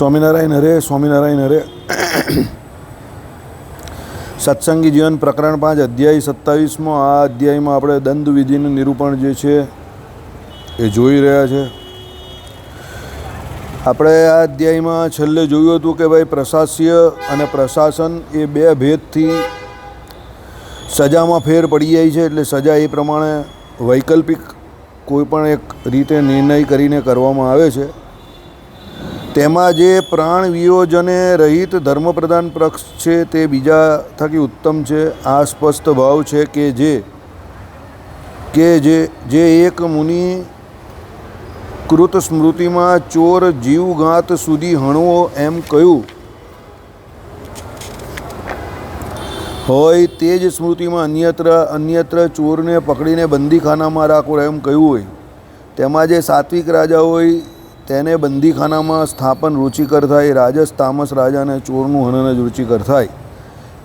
સ્વામિનારાયણ હરે સ્વામિનારાયણ હરે સત્સંગી જીવન પ્રકરણ 5 અધ્યાય 27 આ અધ્યાયમાં આપણે દંડ વિધિનું નિરૂપણ જે છે એ જોઈ રહ્યા છે. આપણે આ અધ્યાયમાં છેલ્લે જોયું હતું કે ભાઈ પ્રશાસ્ય અને પ્રશાસન એ બે ભેદથી સજામાં ફેર પડી જાય છે. એટલે સજા એ પ્રમાણે વૈકલ્પિક કોઈ પણ એક રીતે નિર્ણય કરીને કરવામાં આવે છે. તેમાં જે પ્રાણ વિયોજને રહિત ધર્મપ્રધાન પક્ષ છે તે બીજા થકી ઉત્તમ છે. આ સ્પષ્ટ ભાવ છે કે જે એક મુનિ કૃત સ્મૃતિમાં ચોર જીવઘાત સુધી હણવો એમ કહ્યું હોય તે જ સ્મૃતિમાં અન્યત્ર ચોરને પકડીને બંદીખાનામાં રાખવો એમ કહ્યું હોય. તેમાં જે સાત્વિક રાજા હોય તેને બંદીખાનામાં સ્થાપન રુચિકર થાય. રાજસ તામસ રાજાને ચોરનું હનન જ રુચિકર થાય.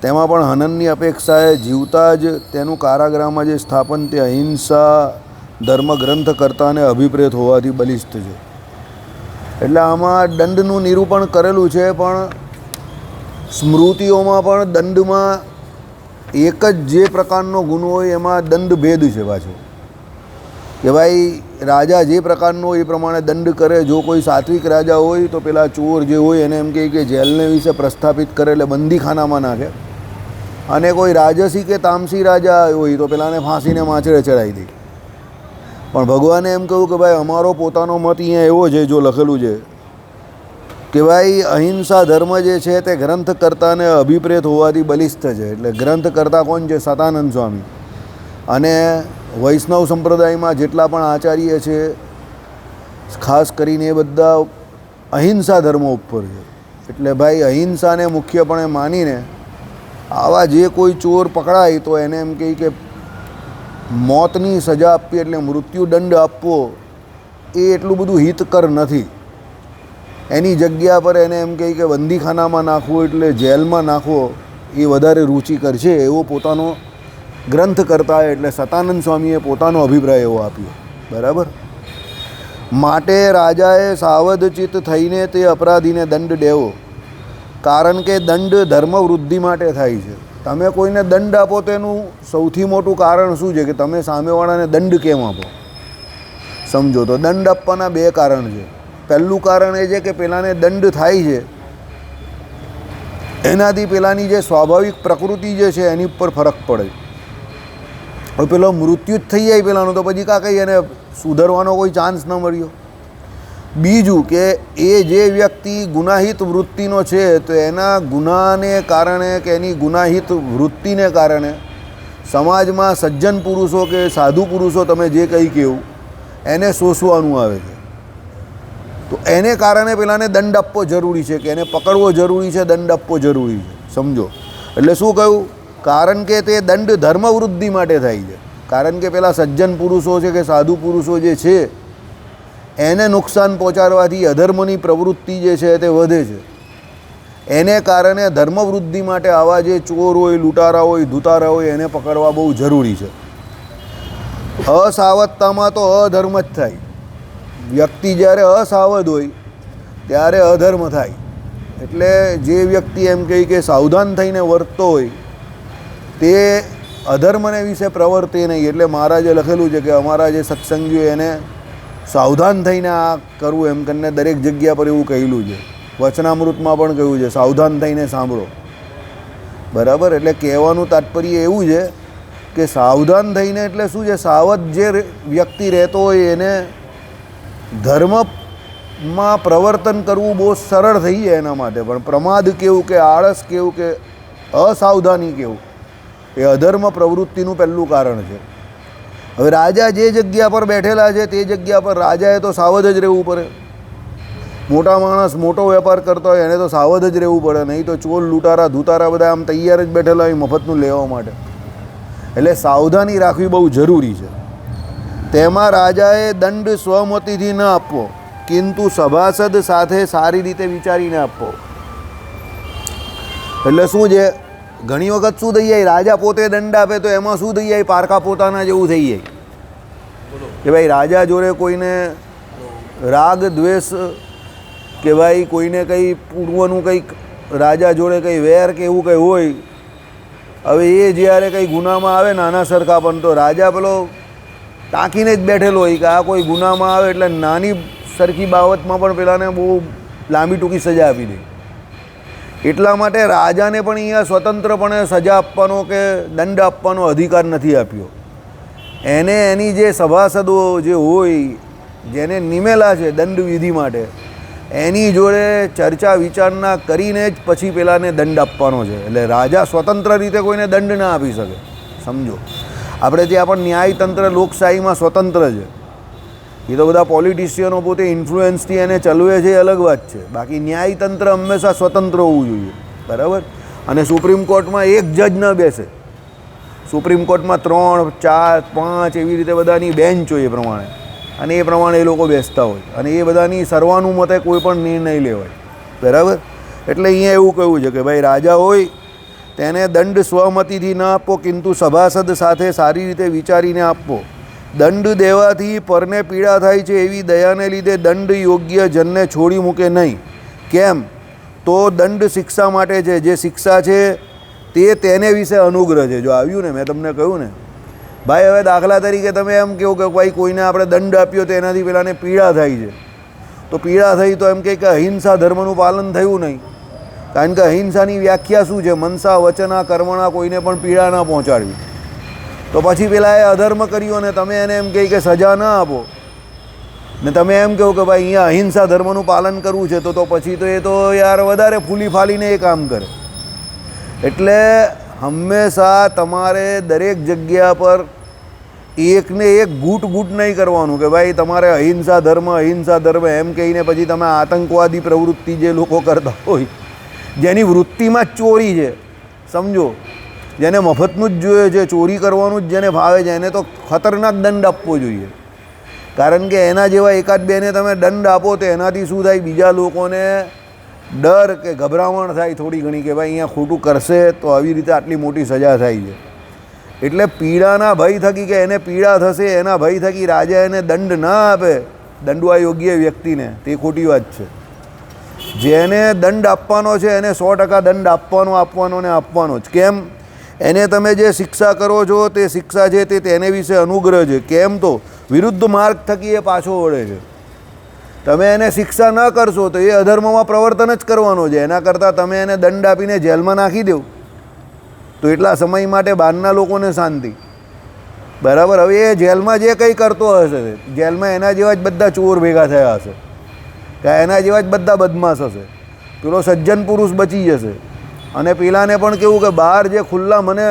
તેમાં પણ હનનની અપેક્ષાએ જીવતા જ તેનું કારાગૃહમાં જે સ્થાપન તે અહિંસા ધર્મગ્રંથ કરતાને અભિપ્રેત હોવાથી બલિષ્ઠ છે. એટલે આમાં દંડનું નિરૂપણ કરેલું છે, પણ સ્મૃતિઓમાં પણ દંડમાં એક જ જે પ્રકારનો ગુનો હોય એમાં દંડ ભેદ છે પાછો. કે ભાઈ રાજા જે પ્રકારનો એ પ્રમાણે દંડ કરે. જો કોઈ સાત્વિક રાજા હોય તો પેલા ચોર જે હોય એને એમ કહે કે જેલને વિશે પ્રસ્થાપિત કરે એટલે બંદીખાનામાં નાખે, અને કોઈ રાજસી કે તામસી રાજા હોય તો પેલાને ફાંસીને માછડે ચડાવી દે. પણ ભગવાને એમ કહ્યું કે ભાઈ અમારો પોતાનો મત અહીંયા એવો છે, જો લખેલું છે કે ભાઈ અહિંસા ધર્મ જે છે તે ગ્રંથ કરતાને અભિપ્રેત હોવાથી બલિષ્ઠ છે. એટલે ગ્રંથ કરતા કોણ છે? સતાનંદ સ્વામી. અને વૈષ્ણવ સંપ્રદાયમાં જેટલા પણ આચાર્ય છે ખાસ કરીને એ બધા અહિંસા ધર્મ ઉપર છે. એટલે ભાઈ અહિંસાને મુખ્યપણે માનીને આવા જે કોઈ ચોર પકડાય તો એને એમ કહે કે મોતની સજા આપવી, એટલે મૃત્યુદંડ આપવો એ એટલું બધું હિતકર નથી. એની જગ્યા પર એને એમ કહે કે બંદીખાનામાં નાખવો એટલે જેલમાં નાખવો એ વધારે રુચિકર છે. એવો પોતાનો ગ્રંથ કરતા એટલે સતાનંદ સ્વામીએ પોતાનો અભિપ્રાય એવો આપ્યો. બરાબર. માટે રાજાએ સાવધચિત થઈને તે અપરાધીને દંડ દેવો, કારણ કે દંડ ધર્મ વૃદ્ધિ માટે થાય છે. તમે કોઈને દંડ આપો તો એનું સૌથી મોટું કારણ શું છે કે તમે સામેવાળાને દંડ કેમ આપો? સમજો તો દંડ આપવાના બે કારણ છે. પહેલું કારણ એ છે કે પેલાને દંડ થાય છે એનાથી પેલાની જે સ્વાભાવિક પ્રકૃતિ જે છે એની ઉપર ફરક પડે. હવે પેલો મૃત્યુ જ થઈ જાય પેલાનું તો પછી કાં કંઈ એને સુધરવાનો કોઈ ચાન્સ ન મળ્યો. બીજું કે એ જે વ્યક્તિ ગુનાહિત વૃત્તિનો છે તો એના ગુનાને કારણે કે એની ગુનાહિત વૃત્તિને કારણે સમાજમાં સજ્જન પુરુષો કે સાધુ પુરુષો તમે જે કંઈ કહેવું એને શોષવાનું આવે છે. તો એને કારણે પેલાને દંડ આપવો જરૂરી છે, કે એને પકડવો જરૂરી છે, દંડ આપવો જરૂરી છે. સમજો. એટલે શું કહ્યું? કારણ કે તે દંડ ધર્મવૃદ્ધિ માટે થાય છે. કારણ કે પેલા સજ્જન પુરુષો છે કે સાધુ પુરુષો જે છે એને નુકસાન પહોંચાડવાથી અધર્મની પ્રવૃત્તિ જે છે તે વધે છે. એને કારણે ધર્મવૃદ્ધિ માટે આવા જે ચોર હોય, લૂંટારા હોય, ધૂતારા હોય એને પકડવા બહુ જરૂરી છે. અસાવધતામાં તો અધર્મ જ થાય. વ્યક્તિ જ્યારે અસાવધ હોય ત્યારે અધર્મ થાય. એટલે જે વ્યક્તિ એમ કહે કે સાવધાન થઈને વર્તતો હોય તે અધર્મને વિશે પ્રવર્તે નહીં. એટલે મહારાજે લખેલું છે કે અમારા જે સત્સંગીઓ એને સાવધાન થઈને આ કરવું એમ કરીને દરેક જગ્યા પર એવું કહેલું છે. વચનામૃતમાં પણ કહ્યું છે સાવધાન થઈને સાંભળો. બરાબર. એટલે કહેવાનું તાત્પર્ય એવું છે કે સાવધાન થઈને એટલે શું છે? સાવધ જે વ્યક્તિ રહેતો હોય એને ધર્મમાં પ્રવર્તન કરવું બહુ સરળ થઈ જાય એના માટે. પણ પ્રમાદ કેવું કે આળસ કેવું કે અસાવધાની કેવું એ અધર્મ પ્રવૃત્તિનું પહેલું કારણ છે. હવે રાજા જે જગ્યા પર બેઠેલા છે તે જગ્યા પર રાજાએ તો સાવધ જ રહેવું પડે. મોટા માણસ મોટો વેપાર કરતો હોય એને તો સાવધ જ રહેવું પડે. નહીં તો ચોર લૂંટારા ધૂતારા બધા આમ તૈયાર જ બેઠેલા હોય મફતનું લેવા માટે. એટલે સાવધાની રાખવી બહુ જરૂરી છે. તેમાં રાજાએ દંડ સ્વમતિથી ન આપવો, કિંતુ સભાસદ સાથે સારી રીતે વિચારીને આપવો. એટલે શું છે? ઘણી વખત શું થઈ જાય? રાજા પોતે દંડ આપે તો એમાં શું થઈ જાય? પારકા પોતાના જેવું થઈ જાય કે ભાઈ રાજા જોડે કોઈને રાગ દ્વેષ કે ભાઈ કોઈને કંઈ પૂર્વનું કંઈક રાજા જોડે કંઈ વેર કે એવું કંઈ હોય, હવે એ જ્યારે કંઈ ગુનામાં આવે નાના સરખા પણ તો રાજા પેલો તાકીને જ બેઠેલો હોય કે આ કોઈ ગુનામાં આવે એટલે નાની સરખી બાબતમાં પણ પેલાને બહુ લાંબી ટૂંકી સજા આપી દે. એટલા માટે રાજાને પણ અહીંયા સ્વતંત્રપણે સજા આપવાનો કે દંડ આપવાનો અધિકાર નથી આપ્યો. એને એની જે સભાસદો જે હોય જેને નિમેલા છે દંડ વિધિ માટે, એની જોડે ચર્ચા વિચારણા કરીને જ પછી પેલાને દંડ આપવાનો છે. એટલે રાજા સ્વતંત્ર રીતે કોઈને દંડ ના આપી શકે. સમજો, આપણે ત્યાં પણ ન્યાયતંત્ર લોકશાહીમાં સ્વતંત્ર છે. એ તો બધા પોલિટિશિયનો પોતે ઇન્ફ્લુઅન્સથી એને ચલવે છે એ અલગ વાત છે. બાકી ન્યાયતંત્ર હંમેશા સ્વતંત્ર હોવું જોઈએ, બરાબર. અને સુપ્રીમ કોર્ટમાં એક જજ ન બેસે. સુપ્રીમ કોર્ટમાં 3, 4, 5 એવી રીતે બધાની બેન્ચ હોય એ પ્રમાણે, અને એ પ્રમાણે એ લોકો બેસતા હોય, અને એ બધાની સર્વાનુમતે કોઈ પણ નિર્ણય લેવાય, બરાબર. એટલે અહીંયા એવું કહ્યું છે કે ભાઈ રાજા હોય તેને દંડ સ્વમતિથી ન આપવો, કિંતુ સભાસદ સાથે સારી રીતે વિચારીને આપવો. દંડ દેવાથી પરને પીડા થાય છે એવી દયાને લીધે દંડ યોગ્ય જનને છોડી મૂકે નહીં. કેમ? તો દંડ શિક્ષા માટે છે. જે શિક્ષા છે તે તેને વિશે અનુગ્રહ છે. જો આવ્યું ને, મેં તમને કહ્યું ને ભાઈ, હવે દાખલા તરીકે તમે એમ કહો કે ભાઈ કોઈને આપણે દંડ આપ્યો તો એનાથી પેલાને પીડા થાય છે, તો પીડા થઈ તો એમ કહે કે અહિંસા ધર્મનું પાલન થયું નહીં. કારણ કે અહિંસાની વ્યાખ્યા શું છે? મનસા વચના કર્મણા કોઈને પણ પીડા ના પહોંચાડવી. તો પછી પેલા એ અધર્મ કર્યો ને તમે એને એમ કહી કે સજા ના આપો, ને તમે એમ કહો કે ભાઈ અહીંયા અહિંસા ધર્મનું પાલન કરવું છે, તો પછી તો એ તો યાર વધારે ફૂલી ફાલીને એ કામ કરે. એટલે હંમેશા તમારે દરેક જગ્યા પર એકને એક ગૂંટ નહીં કરવાનું કે ભાઈ તમારે અહિંસા ધર્મ એમ કહીને પછી તમે આતંકવાદી પ્રવૃત્તિ જે લોકો કરતા હોય, જેની વૃત્તિમાં જ ચોરી છે, સમજો, જેને મફતનું જ જોઈએ છે, ચોરી કરવાનું જ જેને ભાવે છે, એને તો ખતરનાક દંડ આપવો જોઈએ. કારણ કે એના જેવા એકાદ બેને તમે દંડ આપો તો એનાથી શું થાય? બીજા લોકોને ડર કે ગભરામણ થાય થોડી ઘણી કે ભાઈ અહીંયા ખોટું કરશે તો આવી રીતે આટલી મોટી સજા થાય છે. એટલે પીડાના ભય થકી કે એને પીડા થશે એના ભય થકી રાજા એને દંડ ના આપે, દંડવા યોગ્ય વ્યક્તિને, તે ખોટી વાત છે. જેને દંડ આપવાનો છે એને 100% દંડ આપવાનો ને આપવાનો જ. કેમ? એને તમે જે શિક્ષા કરો છો તે શિક્ષા છે તે તેને વિશે અનુગ્રહ છે. કેમ? તો વિરુદ્ધ માર્ગ થકી એ પાછો વળે છે. તમે એને શિક્ષા ન કરશો તો એ અધર્મમાં પ્રવર્તન જ કરવાનો છે. એના કરતાં તમે એને દંડ આપીને જેલમાં નાખી દો તો એટલા સમય માટે બહારના લોકોને શાંતિ, બરાબર. હવે એ જેલમાં જે કંઈ કરતો હશે, જેલમાં એના જેવા જ બધા ચોર ભેગા થયા હશે, કે એના જેવા જ બધા બદમાશ હશે. પેલો સજ્જન પુરુષ બચી જશે, અને પેલાને પણ કેવું કે બહાર જે ખુલ્લા મને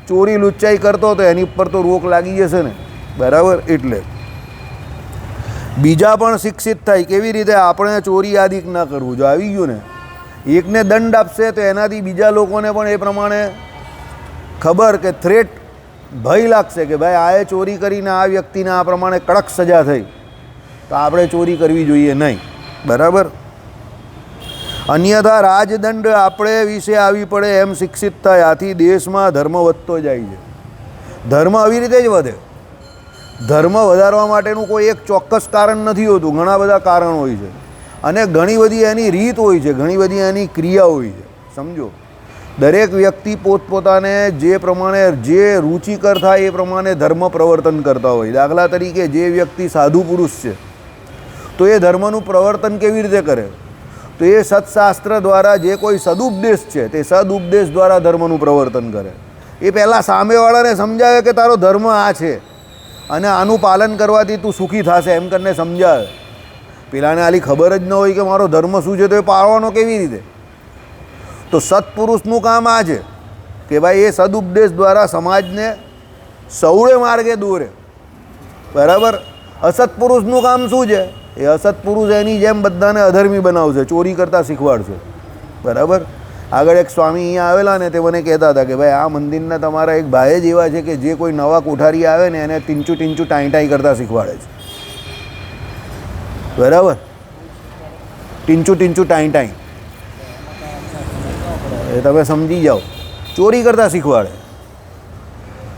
ચોરી લુચ્ચાઈ કરતો હતો એની ઉપર તો રોક લાગી જશે ને, બરાબર. એટલે બીજા પણ શિક્ષિત થાય. કેવી રીતે? આપણે ચોરી આદિક ના કરવું. જો આવી ગયું ને, એકને દંડ આપશે તો એનાથી બીજા લોકોને પણ એ પ્રમાણે ખબર કે થ્રેટ ભય લાગશે કે ભાઈ આએ ચોરી કરીને આ વ્યક્તિને આ પ્રમાણે કડક સજા થઈ, તો આપણે ચોરી કરવી જોઈએ નહીં, બરાબર. અન્યથા રાજદંડ આપણે વિશે આવી પડે એમ શિક્ષિત થાય. આથી દેશમાં ધર્મ વધતો જાય છે. ધર્મ આવી રીતે જ વધે. ધર્મ વધારવા માટેનું કોઈ એક ચોક્કસ કારણ નથી હોતું, ઘણા બધા કારણ હોય છે, અને ઘણી બધી એની રીત હોય છે, ઘણી બધી એની ક્રિયા હોય છે. સમજો, દરેક વ્યક્તિ પોતપોતાને જે પ્રમાણે જે રુચિકર થાય એ પ્રમાણે ધર્મ પ્રવર્તન કરતા હોય. દાખલા તરીકે જે વ્યક્તિ સાધુ પુરુષ છે તો એ ધર્મનું પ્રવર્તન કેવી રીતે કરે? તો એ સત્શાસ્ત્ર દ્વારા જે કોઈ સદુપદેશ છે તે સદુપદેશ દ્વારા ધર્મનું પ્રવર્તન કરે. એ પહેલાં સામેવાળાને સમજાવે કે તારો ધર્મ આ છે અને આનું પાલન કરવાથી તું સુખી થશે એમ કરીને સમજાવે. પેલાને આલી ખબર જ ન હોય કે મારો ધર્મ શું છે તો એ પાળવાનો કેવી રીતે? તો સત્પુરુષનું કામ આ છે કે ભાઈ એ સદુપદેશ દ્વારા સમાજને સૌળે માર્ગે દોરે, બરાબર. અસત્પુરુષનું કામ શું છે? એ અસત્પુરુષ એની જેમ બધાને અધર્મી બનાવશે, ચોરી કરતાં શીખવાડશે, બરાબર. આગળ એક સ્વામી અહીંયા આવેલા ને તે મને કહેતા હતા કે ભાઈ આ મંદિરના તમારા એક ભાઈ જ એવા છે કે જે કોઈ નવા કોઠારી આવે ને એને ટીંચું ટાઈ કરતાં શીખવાડે છે, બરાબર. ટીંચું ટાઈ એ તમે સમજી જાઓ, ચોરી કરતાં શીખવાડે.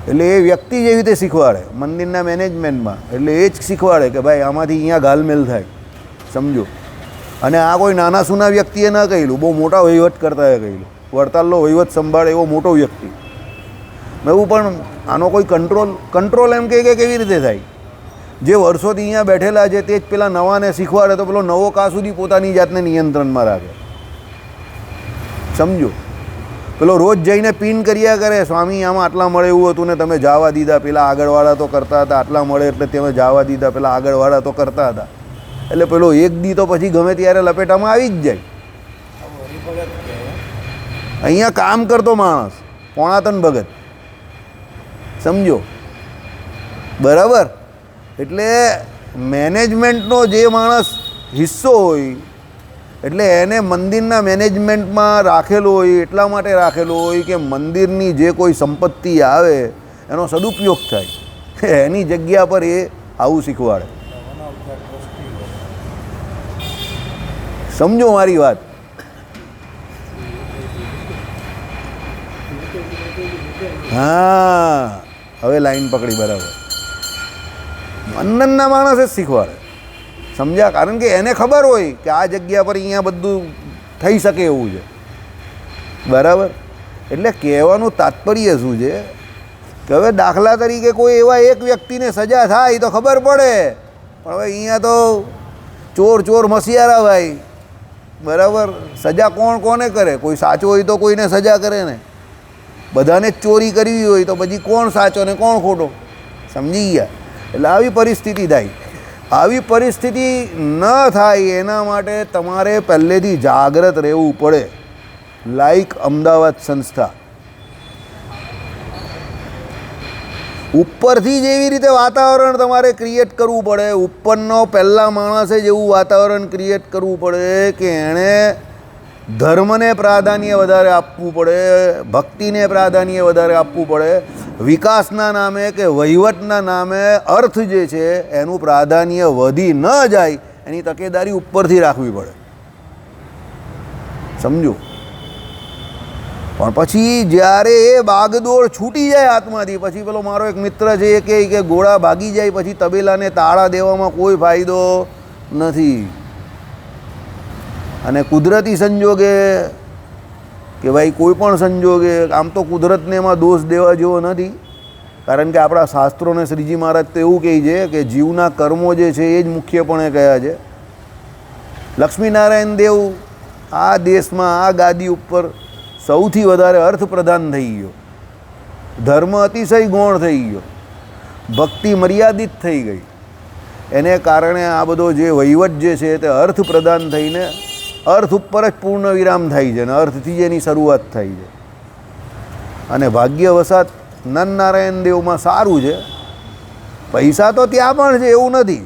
એટલે એ વ્યક્તિ જેવી રીતે શીખવાડે મંદિરના મેનેજમેન્ટમાં. એટલે એ જ શીખવાડે કે ભાઈ આમાંથી અહીંયા ગાલમેલ થાય, સમજો. અને આ કોઈ નાના સૂના વ્યક્તિએ ન કહેલું, બહુ મોટા વહીવટ કરતાએ કહેલું, વડતાલનો વહીવટ સંભાળે એવો મોટો વ્યક્તિ. મેં એવું પણ આનો કોઈ કંટ્રોલ એમ કે કેવી રીતે થાય? જે વર્ષોથી અહીંયા બેઠેલા છે તે જ પેલા નવાને શીખવાડે તો પેલો નવો કાં સુધી પોતાની જાતને નિયંત્રણમાં રાખે? સમજો. પેલો રોજ જઈને પિન કર્યા કરે, સ્વામી આમાં આટલા મળે એવું હતું ને તમે જવા દીધા, પેલા આગળવાળા તો કરતા હતા, આટલા મળે એટલે તમે જવા દીધા, પેલા આગળવાળા તો કરતા હતા. એટલે પેલો એક દી તો પછી ગમે ત્યારે લપેટામાં આવી જ જાય. અહીંયા કામ કરતો માણસ પોણાતન ભગત, સમજો બરાબર. એટલે મેનેજમેન્ટનો જે માણસ હિસ્સો હોય એટલે એને મંદિરના મેનેજમેન્ટમાં રાખેલો હોય, એટલા માટે રાખેલો હોય કે મંદિરની જે કોઈ સંપત્તિ આવે એનો સદુપયોગ થાય. એની જગ્યા પર એ આવું શીખવાડે. સમજો મારી વાત. હા, હવે લાઈન પકડી બરાબર. મંદનના માણસ જ શીખવાડે, સમજ્યા? કારણ કે એને ખબર હોય કે આ જગ્યા પર અહીંયા બધું થઈ શકે એવું છે, બરાબર. એટલે કહેવાનું તાત્પર્ય શું છે કે હવે દાખલા તરીકે કોઈ એવા એક વ્યક્તિને સજા થાય તો ખબર પડે, પણ હવે અહીંયા તો ચોર મસિયારા ભાઈ, બરાબર. સજા કોને કરે? કોઈ સાચો હોય તો કોઈને સજા કરે ને. બધાને જ ચોરી કરવી હોય તો પછી કોણ સાચો ને કોણ ખોટો? સમજી ગયા? એટલે આવી પરિસ્થિતિ થાય. આવી પરિસ્થિતિ ન થાય એના માટે તમારે પહેલેથી જાગ્રત રહેવું પડે. લાઈક અમદાવાદ સંસ્થા ઉપરથી જેવી રીતે વાતાવરણ તમારે ક્રિએટ કરવું પડે, ઉપરનો પહેલાં માણસે જેવું વાતાવરણ ક્રિએટ કરવું પડે કે એણે ધર્મને પ્રાધાન્ય વધારે આપવું પડે, ભક્તિને પ્રાધાન્ય વધારે આપવું પડે, વિકાસના નામે કે વહીવટના નામે અર્થ જે છે એનું પ્રાધાન્ય વધી ન જાય એની તકેદારી ઉપરથી રાખવી પડે. સમજો? પણ પછી જ્યારે એ બાગદોડ છૂટી જાય હાથમાંથી, પછી પેલો મારો એક મિત્ર છે એ કહે કે ઘોડા ભાગી જાય પછી તબેલાને તાળા દેવામાં કોઈ ફાયદો નથી. અને કુદરતી સંજોગે કે ભાઈ કોઈ પણ સંજોગે, આમ તો કુદરતને એમાં દોષ દેવા જેવો નથી, કારણ કે આપણા શાસ્ત્રોને શ્રીજી મહારાજ તો એવું કહે છે કે જીવના કર્મો જે છે એ જ મુખ્યપણે કહ્યા છે. લક્ષ્મીનારાયણ દેવ આ દેશમાં આ ગાદી ઉપર સૌથી વધારે અર્થપ્રધાન થઈ ગયો, ધર્મ અતિશય ગૌણ થઈ ગયો, ભક્તિ મર્યાદિત થઈ ગઈ. એને કારણે આ બધો જે વહીવટ જે છે તે અર્થપ્રધાન થઈને અર્થ ઉપર જ પૂર્ણ વિરામ થાય છે અને અર્થથી જ એની શરૂઆત થાય છે. અને ભાગ્યવશાત નરનારાયણ દેવમાં સારું છે, પૈસા તો ત્યાં પણ છે એવું નથી,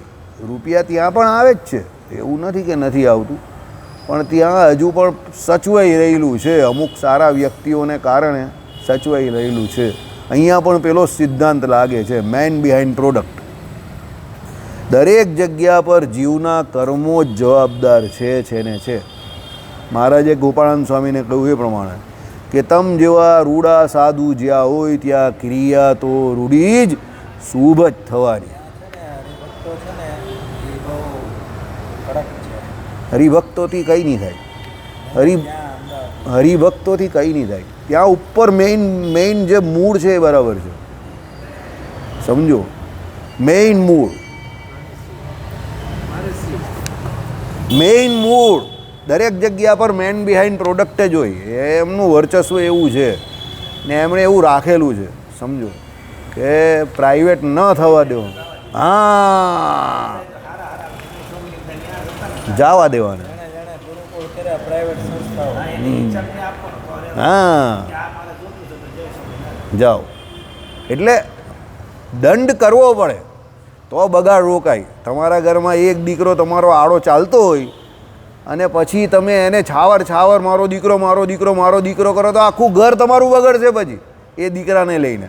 રૂપિયા ત્યાં પણ આવે જ છે એવું નથી કે નથી આવતું, પણ ત્યાં હજુ પણ સચવાઈ રહેલું છે, અમુક સારા વ્યક્તિઓને કારણે સચવાઈ રહેલું છે. અહીંયા પણ પેલો સિદ્ધાંત લાગે છે, મેન બિહાઇન્ડ પ્રોડક્ટ. દરેક જગ્યા પર જીવના કર્મો જ જવાબદાર છે ને છે. મહારાજે ગોપાળાનંદ સ્વામીને કહ્યું એ પ્રમાણે કે તમ જેવા રૂડા સાધુ જ્યાં હોય ત્યાં ક્રિયા તો રૂડી જ શુભ જ થવાની. હરિભક્તોથી કંઈ નહીં થાય, હરિભક્તોથી કંઈ નહીં થાય. ત્યાં ઉપર મેઇન જે મૂળ છે એ બરાબર છે, સમજો? મેઇન મૂળ દરેક જગ્યા પર મેન બિહાઇન્ડ પ્રોડક્ટ જ હોય, એમનું વર્ચસ્વ એવું છે ને એમણે એવું રાખેલું છે, સમજો કે પ્રાઇવેટ ન થવા દેવાનું. હા, જવા દેવાને. હા, જાઓ. એટલે દંડ કરવો પડે તો બગાડ રોકાય. તમારા ઘરમાં એક દીકરો તમારો આડો ચાલતો હોય અને પછી તમે એને છાવર મારો દીકરો કરો તો આખું ઘર તમારું બગડશે પછી એ દીકરાને લઈને.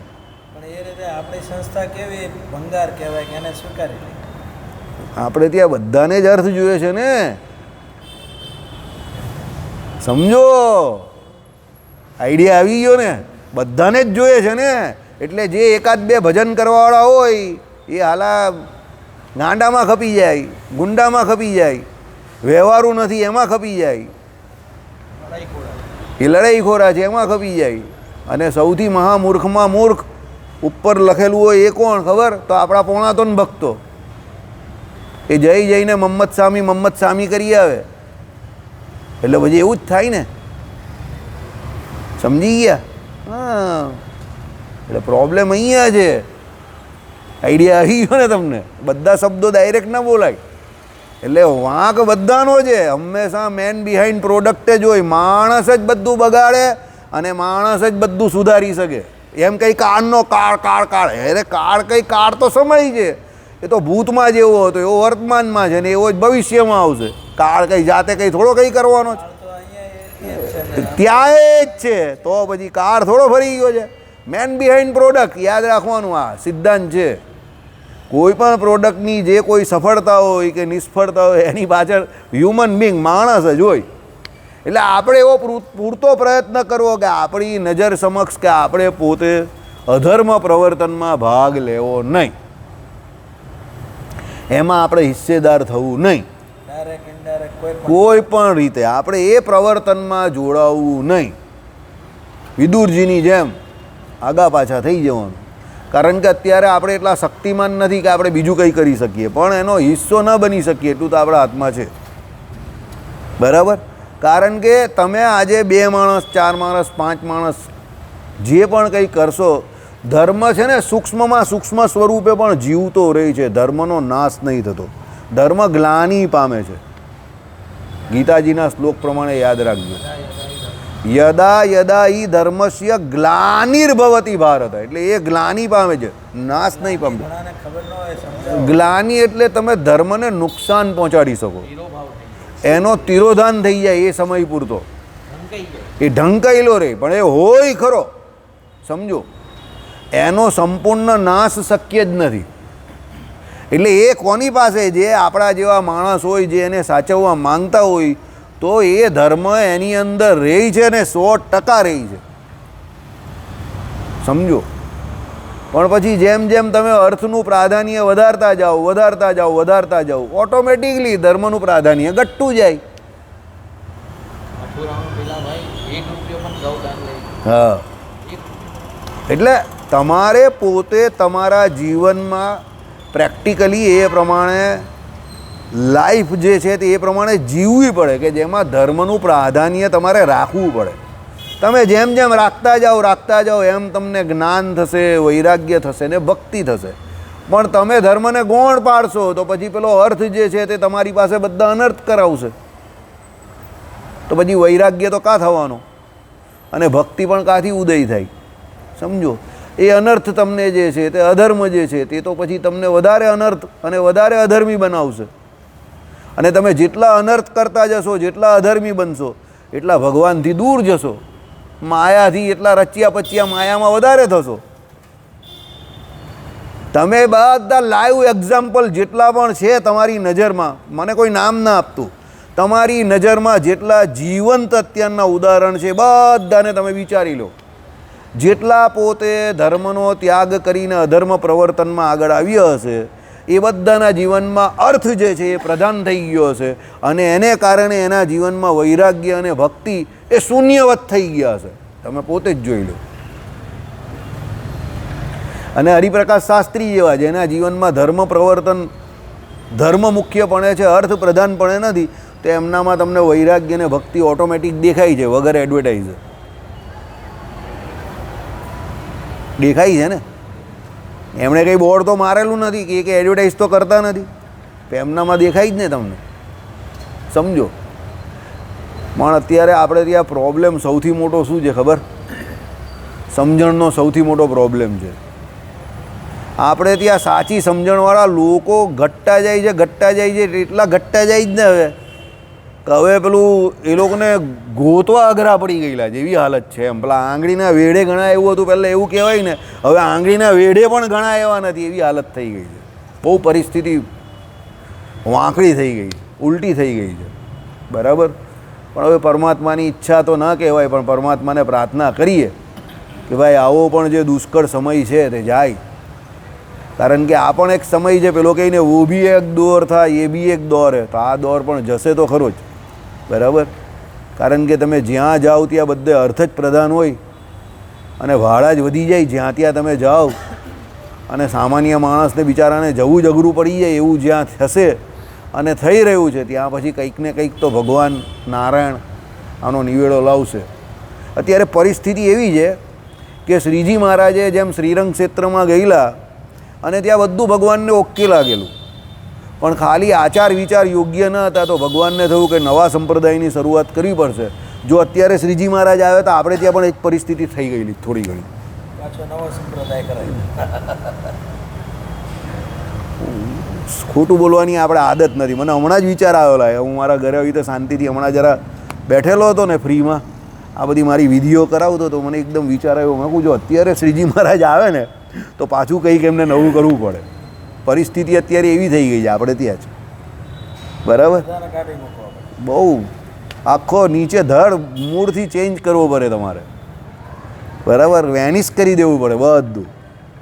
પણ એ રીતે આપણી સંસ્થા કેવી ભંગાર કહેવાય કે એને સ્વીકારી લે. આપણે ત્યાં બધાને જ અર્થ જોઈએ છે ને, સમજો? આઈડિયા આવી ગયો ને? બધાને જ જોઈએ છે ને. એટલે જે એકાદ બે ભજન કરવાવાળા હોય એ હાલા ગાંડામાં ખપી જાય, ગુંડામાં ખપી જાય, વ્યવહારું નથી એમાં ખપી જાય, એ લડાઈ ખોરા છે એમાં ખપી જાય. અને સૌથી મહામૂર્ખમાં મૂર્ખ ઉપર લખેલું હોય એ કોણ ખબર? તો આપણા પોણાતોન ભક્તો. એ જઈને મમ્મદ સામી કરી આવે એટલે પછી એવું જ થાય ને. સમજી ગયા? હા, એટલે પ્રોબ્લેમ અહીંયા છે. આઈડિયા આવી ગયો ને તમને? બધા શબ્દો ડાયરેક્ટ ના બોલાય. એટલે વાંક બધાનો છે. હંમેશા મેન બિહાઇન્ડ પ્રોડક્ટ જ હોય. માણસ જ બધું બગાડે અને માણસ જ બધું સુધારી શકે. એમ કંઈ કાળનો કાળ અરે કાળ કંઈ કાળ તો સમય છે. એ તો ભૂતમાં જેવો હતો એવો વર્તમાનમાં છે ને એવો જ ભવિષ્યમાં આવશે. કાળ કંઈ જાતે કંઈ થોડો કંઈ કરવાનો છે, ત્યાં જ છે. તો પછી કાળ થોડો ફરી ગયો છે. મેન બિહાઇન્ડ પ્રોડક્ટ યાદ રાખવાનું, આ સિદ્ધાંત છે. કોઈ પણ પ્રોડક્ટની જે કોઈ સફળતા હોય કે નિષ્ફળતા હોય એની પાછળ હ્યુમન બિંગ માણસ જ હોય. એટલે આપણે એવો પૂરતો પ્રયત્ન કરવો કે આપણી નજર સમક્ષ કે આપણે પોતે અધર્મ પ્રવર્તનમાં ભાગ લેવો નહીં, એમાં આપણે હિસ્સેદાર થવું નહીં. કોઈ પણ રીતે આપણે એ પ્રવર્તનમાં જોડાવવું નહીં. વિદુરજીની જેમ આગા પાછા થઈ જવાનું. કારણ કે અત્યારે આપણે એટલા શક્તિમાન નથી કે આપણે બીજું કંઈ કરી શકીએ, પણ એનો હિસ્સો ન બની શકીએ એટલું તો આપણા હાથમાં છે. બરાબર? કારણ કે તમે આજે 2 માણસ 4 માણસ 5 માણસ જે પણ કંઈ કરશો, ધર્મ છે ને સૂક્ષ્મમાં સૂક્ષ્મ સ્વરૂપે પણ જીવતો રહે છે. ધર્મનો નાશ નહીં થતો. ધર્મ ગ્લાનિ પામે છે. ગીતાજીના શ્લોક પ્રમાણે યાદ રાખજો. યદા યદા ઈ ધર્મસ્ય ગ્લાનિર્ભવતી ભારત. એટલે એ ગ્લાનિ પામે છે, નાશ નહીં પામતો. ગ્લાનિ એટલે તમે ધર્મને નુકસાન પહોંચાડી શકો, એનો તિરોધાન થઈ જાય એ સમય પૂરતો. એ ઢંકાયેલો રહે પણ એ હોય ખરો, સમજો. એનો સંપૂર્ણ નાશ શક્ય જ નથી. એટલે એ કોની પાસે? જે આપણા જેવા માણસ હોય, જે એને સાચવવા માંગતા હોય, તો એ ધર્મ એની અંદર રહે છે ને 100% રહે છે. સમજો. પણ પછી જેમ જેમ તમે અર્થનું પ્રાધાન્ય વધારતા જાઓ ઓટોમેટિકલી ધર્મનું પ્રાધાન્ય ઘટતું જાય. હા, એટલે તમારે પોતે તમારા જીવનમાં પ્રેક્ટિકલી એ પ્રમાણે લાઈફ જે છે તે એ પ્રમાણે જીવવી પડે કે જેમાં ધર્મનું પ્રાધાન્ય તમારે રાખવું પડે. તમે જેમ જેમ રાખતા જાઓ એમ તમને જ્ઞાન થશે, વૈરાગ્ય થશે ને ભક્તિ થશે. પણ તમે ધર્મને ગૌણ પાડશો તો પછી પેલો અર્થ જે છે તે તમારી પાસે બધા અનર્થ કરાવશે. તો પછી વૈરાગ્ય તો કાં થવાનો અને ભક્તિ પણ કાંથી ઉદય થાય? સમજો. એ અનર્થ તમને જે છે તે અધર્મ જે છે તે તો પછી તમને વધારે અનર્થ અને વધારે અધર્મી બનાવશે. અને તમે જેટલા અનર્થ કરતા જશો, જેટલા અધર્મી બનશો, એટલા ભગવાનથી દૂર જશો. માયાથી એટલા રચ્યા પચ્યા માયામાં વધારે થશો. તમે બધા લાઈવ એક્ઝામ્પલ જેટલા પણ છે તમારી નજરમાં, મને કોઈ નામ ના આપતું, તમારી નજરમાં જેટલા જીવંત અત્યારના ઉદાહરણ છે બધાને તમે વિચારી લો. જેટલા પોતે ધર્મનો ત્યાગ કરીને અધર્મ પ્રવર્તનમાં આગળ આવ્યા હશે એ બધાના જીવનમાં અર્થ જે છે એ પ્રધાન થઈ ગયો હશે અને એને કારણે એના જીવનમાં વૈરાગ્ય અને ભક્તિ એ શૂન્યવત થઈ ગયા હશે. તમે પોતે જ જોઈ લો. અને હરિપ્રકાશ શાસ્ત્રી જેવા જેના જીવનમાં ધર્મ પ્રવર્તન, ધર્મ મુખ્યપણે છે, અર્થ પ્રધાનપણે નથી, તો એમનામાં તમને વૈરાગ્ય અને ભક્તિ ઓટોમેટિક દેખાય છે વગર એડવર્ટાઇઝ. દેખાય છે ને? એમણે કંઈ બોર્ડ તો મારેલું નથી કે એડવર્ટાઇઝ તો કરતા નથી, તો એમનામાં દેખાય જ ને તમને. સમજો. પણ અત્યારે આપણે ત્યાં પ્રોબ્લેમ સૌથી મોટો શું છે ખબર? સમજણનો સૌથી મોટો પ્રોબ્લેમ છે. આપણે ત્યાં સાચી સમજણવાળા લોકો ઘટતા જાય છે એટલા ઘટતા જાય જ ને હવે પેલું એ લોકોને ગોતવા અઘરા પડી ગયેલા જેવી હાલત છે. એમ પેલા આંગળીના વેઢે ઘણા એવું હતું પહેલાં, એવું કહેવાય ને, હવે આંગળીના વેઢે પણ ઘણા એવા નથી, એવી હાલત થઈ ગઈ છે. બહુ પરિસ્થિતિ વાંકડી થઈ ગઈ, ઉલટી થઈ ગઈ છે. બરાબર? પણ હવે પરમાત્માની ઈચ્છા તો ન કહેવાય, પણ પરમાત્માને પ્રાર્થના કરીએ કે ભાઈ આવો પણ જે દુષ્કળ સમય છે તે જાય કારણ કે આ પણ એક સમય છે, પેલો કહીને વો ભી એક દોર થા એ બી એક દોર હે, તો આ દોર પણ જશે તો ખરો જ, બરાબર. કારણ કે તમે જ્યાં જાઓ ત્યાં બધે અર્થ જ પ્રધાન હોય અને ભાડા જ વધી જાય જ્યાં ત્યાં તમે જાઓ, અને સામાન્ય માણસને બિચારાને જવું જ અઘરું પડી જાય એવું જ્યાં થશે અને થઈ રહ્યું છે, ત્યાં પછી કંઈક ને કંઈક તો ભગવાન નારાયણ આનો નિવેડો લાવશે. અત્યારે પરિસ્થિતિ એવી છે કે શ્રીજી મહારાજે જેમ શ્રીરંગ ક્ષેત્રમાં ગયેલા અને ત્યાં બધું ભગવાનને ઓકે લાગેલું, પણ ખાલી આચાર વિચાર યોગ્ય ન હતા, તો ભગવાનને થયું કે નવા સંપ્રદાયની શરૂઆત કરવી પડશે. જો અત્યારે શ્રીજી મહારાજ આવે તો આપણે ત્યાં પણ એક પરિસ્થિતિ થઈ ગયેલી થોડી ઘણી. પાછો નવો સંપ્રદાય કરાય. ખોટું બોલવાની આપણે આદત નથી. મને હમણાં જ વિચાર આવ્યો લાગે, હું મારા ઘરે આવી તો શાંતિથી હમણાં જરા બેઠેલો હતો ને ફ્રીમાં, આ બધી મારી વિધિઓ કરાવતો તો મને એકદમ વિચાર આવ્યો, મેં કહું જો અત્યારે શ્રીજી મહારાજ આવે ને તો પાછું કંઈક એમને નવું કરવું પડે. પરિસ્થિતિ અત્યારે એવી થઈ ગઈ છે આપણે ત્યાં જ, બરાબર. બધાને કાઢી મૂકવા પડે. બહુ આખો નીચે ધડ મૂળથી ચેન્જ કરવો પડે તમારે, બરાબર. વેનિશ કરી દેવું પડે બધું,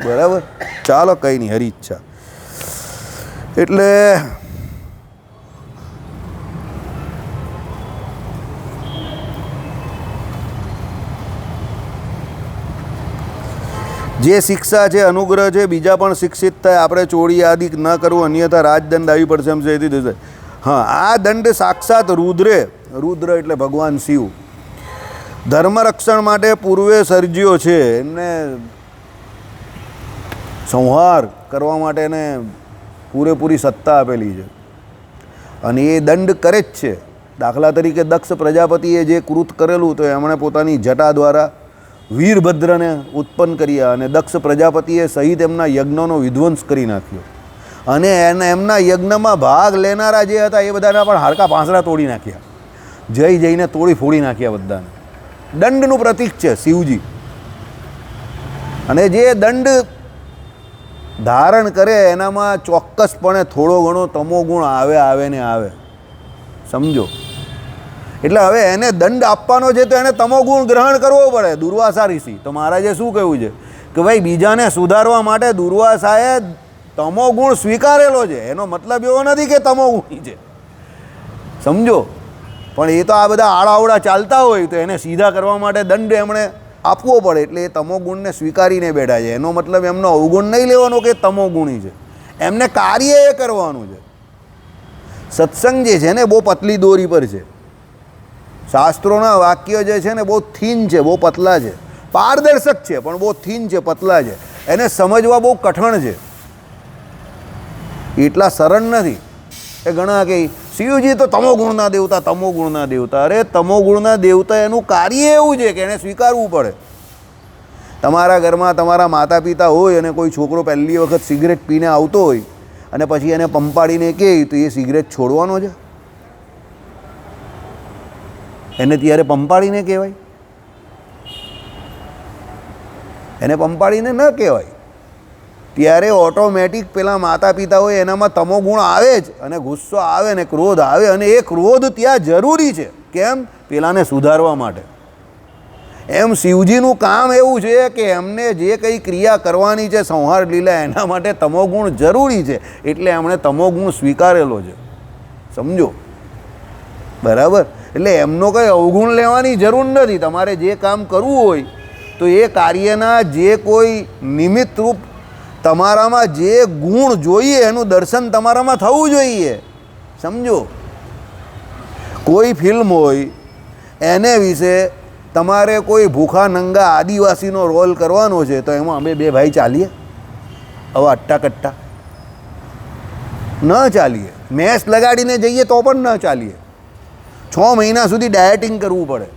બરાબર. ચાલો કંઈ નહીં, હરી ઈચ્છા. એટલે જે શિક્ષા છે, અનુગ્રહ છે, બીજા પણ શિક્ષિત થાય, આપણે ચોરી આદિ ન કરવું, અન્યથા રાજદંડ આવી પડશે એમ છે એથી થશે. હા, આ દંડ સાક્ષાત રુદ્ર એટલે ભગવાન શિવ ધર્મરક્ષણ માટે પૂર્વે સર્જ્યો છે. એમને સંહાર કરવા માટે એને પૂરેપૂરી સત્તા આપેલી છે અને એ દંડ કરે જ છે. દાખલા તરીકે દક્ષ પ્રજાપતિએ જે કૃત કરેલું તો એમણે પોતાની જટા દ્વારા વીરભદ્રને ઉત્પન્ન કર્યા અને દક્ષ પ્રજાપતિએ સહિત એમના યજ્ઞનો વિધ્વંસ કરી નાખ્યો અને એમના યજ્ઞમાં ભાગ લેનારા જે હતા એ બધાના પણ હાડકા પાંસરા તોડી નાખ્યા, જઈને તોડી ફોડી નાખ્યા બધાને. દંડનું પ્રતીક છે શિવજી. અને જે દંડ ધારણ કરે એનામાં ચોક્કસપણે થોડો ઘણો તમો ગુણ આવે ને આવે, સમજો. એટલે હવે એને દંડ આપવાનો છે તો એને તમો ગુણ ગ્રહણ કરવો પડે. દુર્વાસા ઋષિ તો મહારાજે શું કહ્યું છે કે ભાઈ બીજાને સુધારવા માટે દુર્વાસાએ તમો ગુણ સ્વીકારેલો છે. એનો મતલબ એવો નથી કે તમો ગુણી છે, સમજો. પણ એ તો આ બધા આડાવડા ચાલતા હોય તો એને સીધા કરવા માટે દંડ એમણે આપવો પડે, એટલે એ તમો ગુણને સ્વીકારીને બેઠા છે. એનો મતલબ એમનો અવગુણ નહીં લેવાનો કે તમો ગુણી છે, એમને કાર્ય એ કરવાનું છે. સત્સંગ જે છે ને બહુ પતલી દોરી પર છે. શાસ્ત્રોના વાક્ય જે છે ને બહુ થીન છે, બહુ પતલા છે, પારદર્શક છે પણ બહુ થીન છે, પતલા છે. એને સમજવા બહુ કઠણ છે, એટલા સરળ નથી. એ ઘણા કે શિવજી તો તમો ગુણના દેવતા, તમો ગુણના દેવતા. અરે તમો ગુણના દેવતા એનું કાર્ય એવું છે કે એને સ્વીકારવું પડે. તમારા ઘરમાં તમારા માતા પિતા હોય અને કોઈ છોકરો પહેલી વખત સિગરેટ પીને આવતો હોય અને પછી એને પંપાડીને કહે તો એ સિગરેટ છોડવાનો છે? એને ત્યારે પંપાડીને કહેવાય? એને પંપાડીને ન કહેવાય. ત્યારે ઓટોમેટિક પેલા માતા પિતા હોય એનામાં તમો ગુણ આવે જ, અને ગુસ્સો આવે ને ક્રોધ આવે, અને એ ક્રોધ ત્યાં જરૂરી છે. કેમ? પેલાને સુધારવા માટે. એમ શિવજીનું કામ એવું છે કે એમને જે કંઈ ક્રિયા કરવાની છે સંહાર લીલા, એના માટે તમો ગુણ જરૂરી છે, એટલે એમણે તમો ગુણ સ્વીકારેલો છે, સમજો, બરાબર. એટલે એમનો કંઈ અવગુણ લેવાની જરૂર નથી. તમારે જે કામ કરવું હોય તો એ કાર્યના જે કોઈ નિમિત્ત રૂપ તમારામાં જે ગુણ જોઈએ એનું દર્શન તમારામાં થવું જોઈએ, સમજો. કોઈ ફિલ્મ હોય એને વિશે તમારે કોઈ ભૂખા નંગા આદિવાસીનો રોલ કરવાનો છે તો એમાં અમે બે ભાઈ ચાલીએ? હવે અટ્ટા કટ્ટા ન ચાલીએ. મેસ લગાડીને જઈએ તો પણ ન ચાલીએ. 6 મહિના સુધી ડાયટિંગ કરવું પડે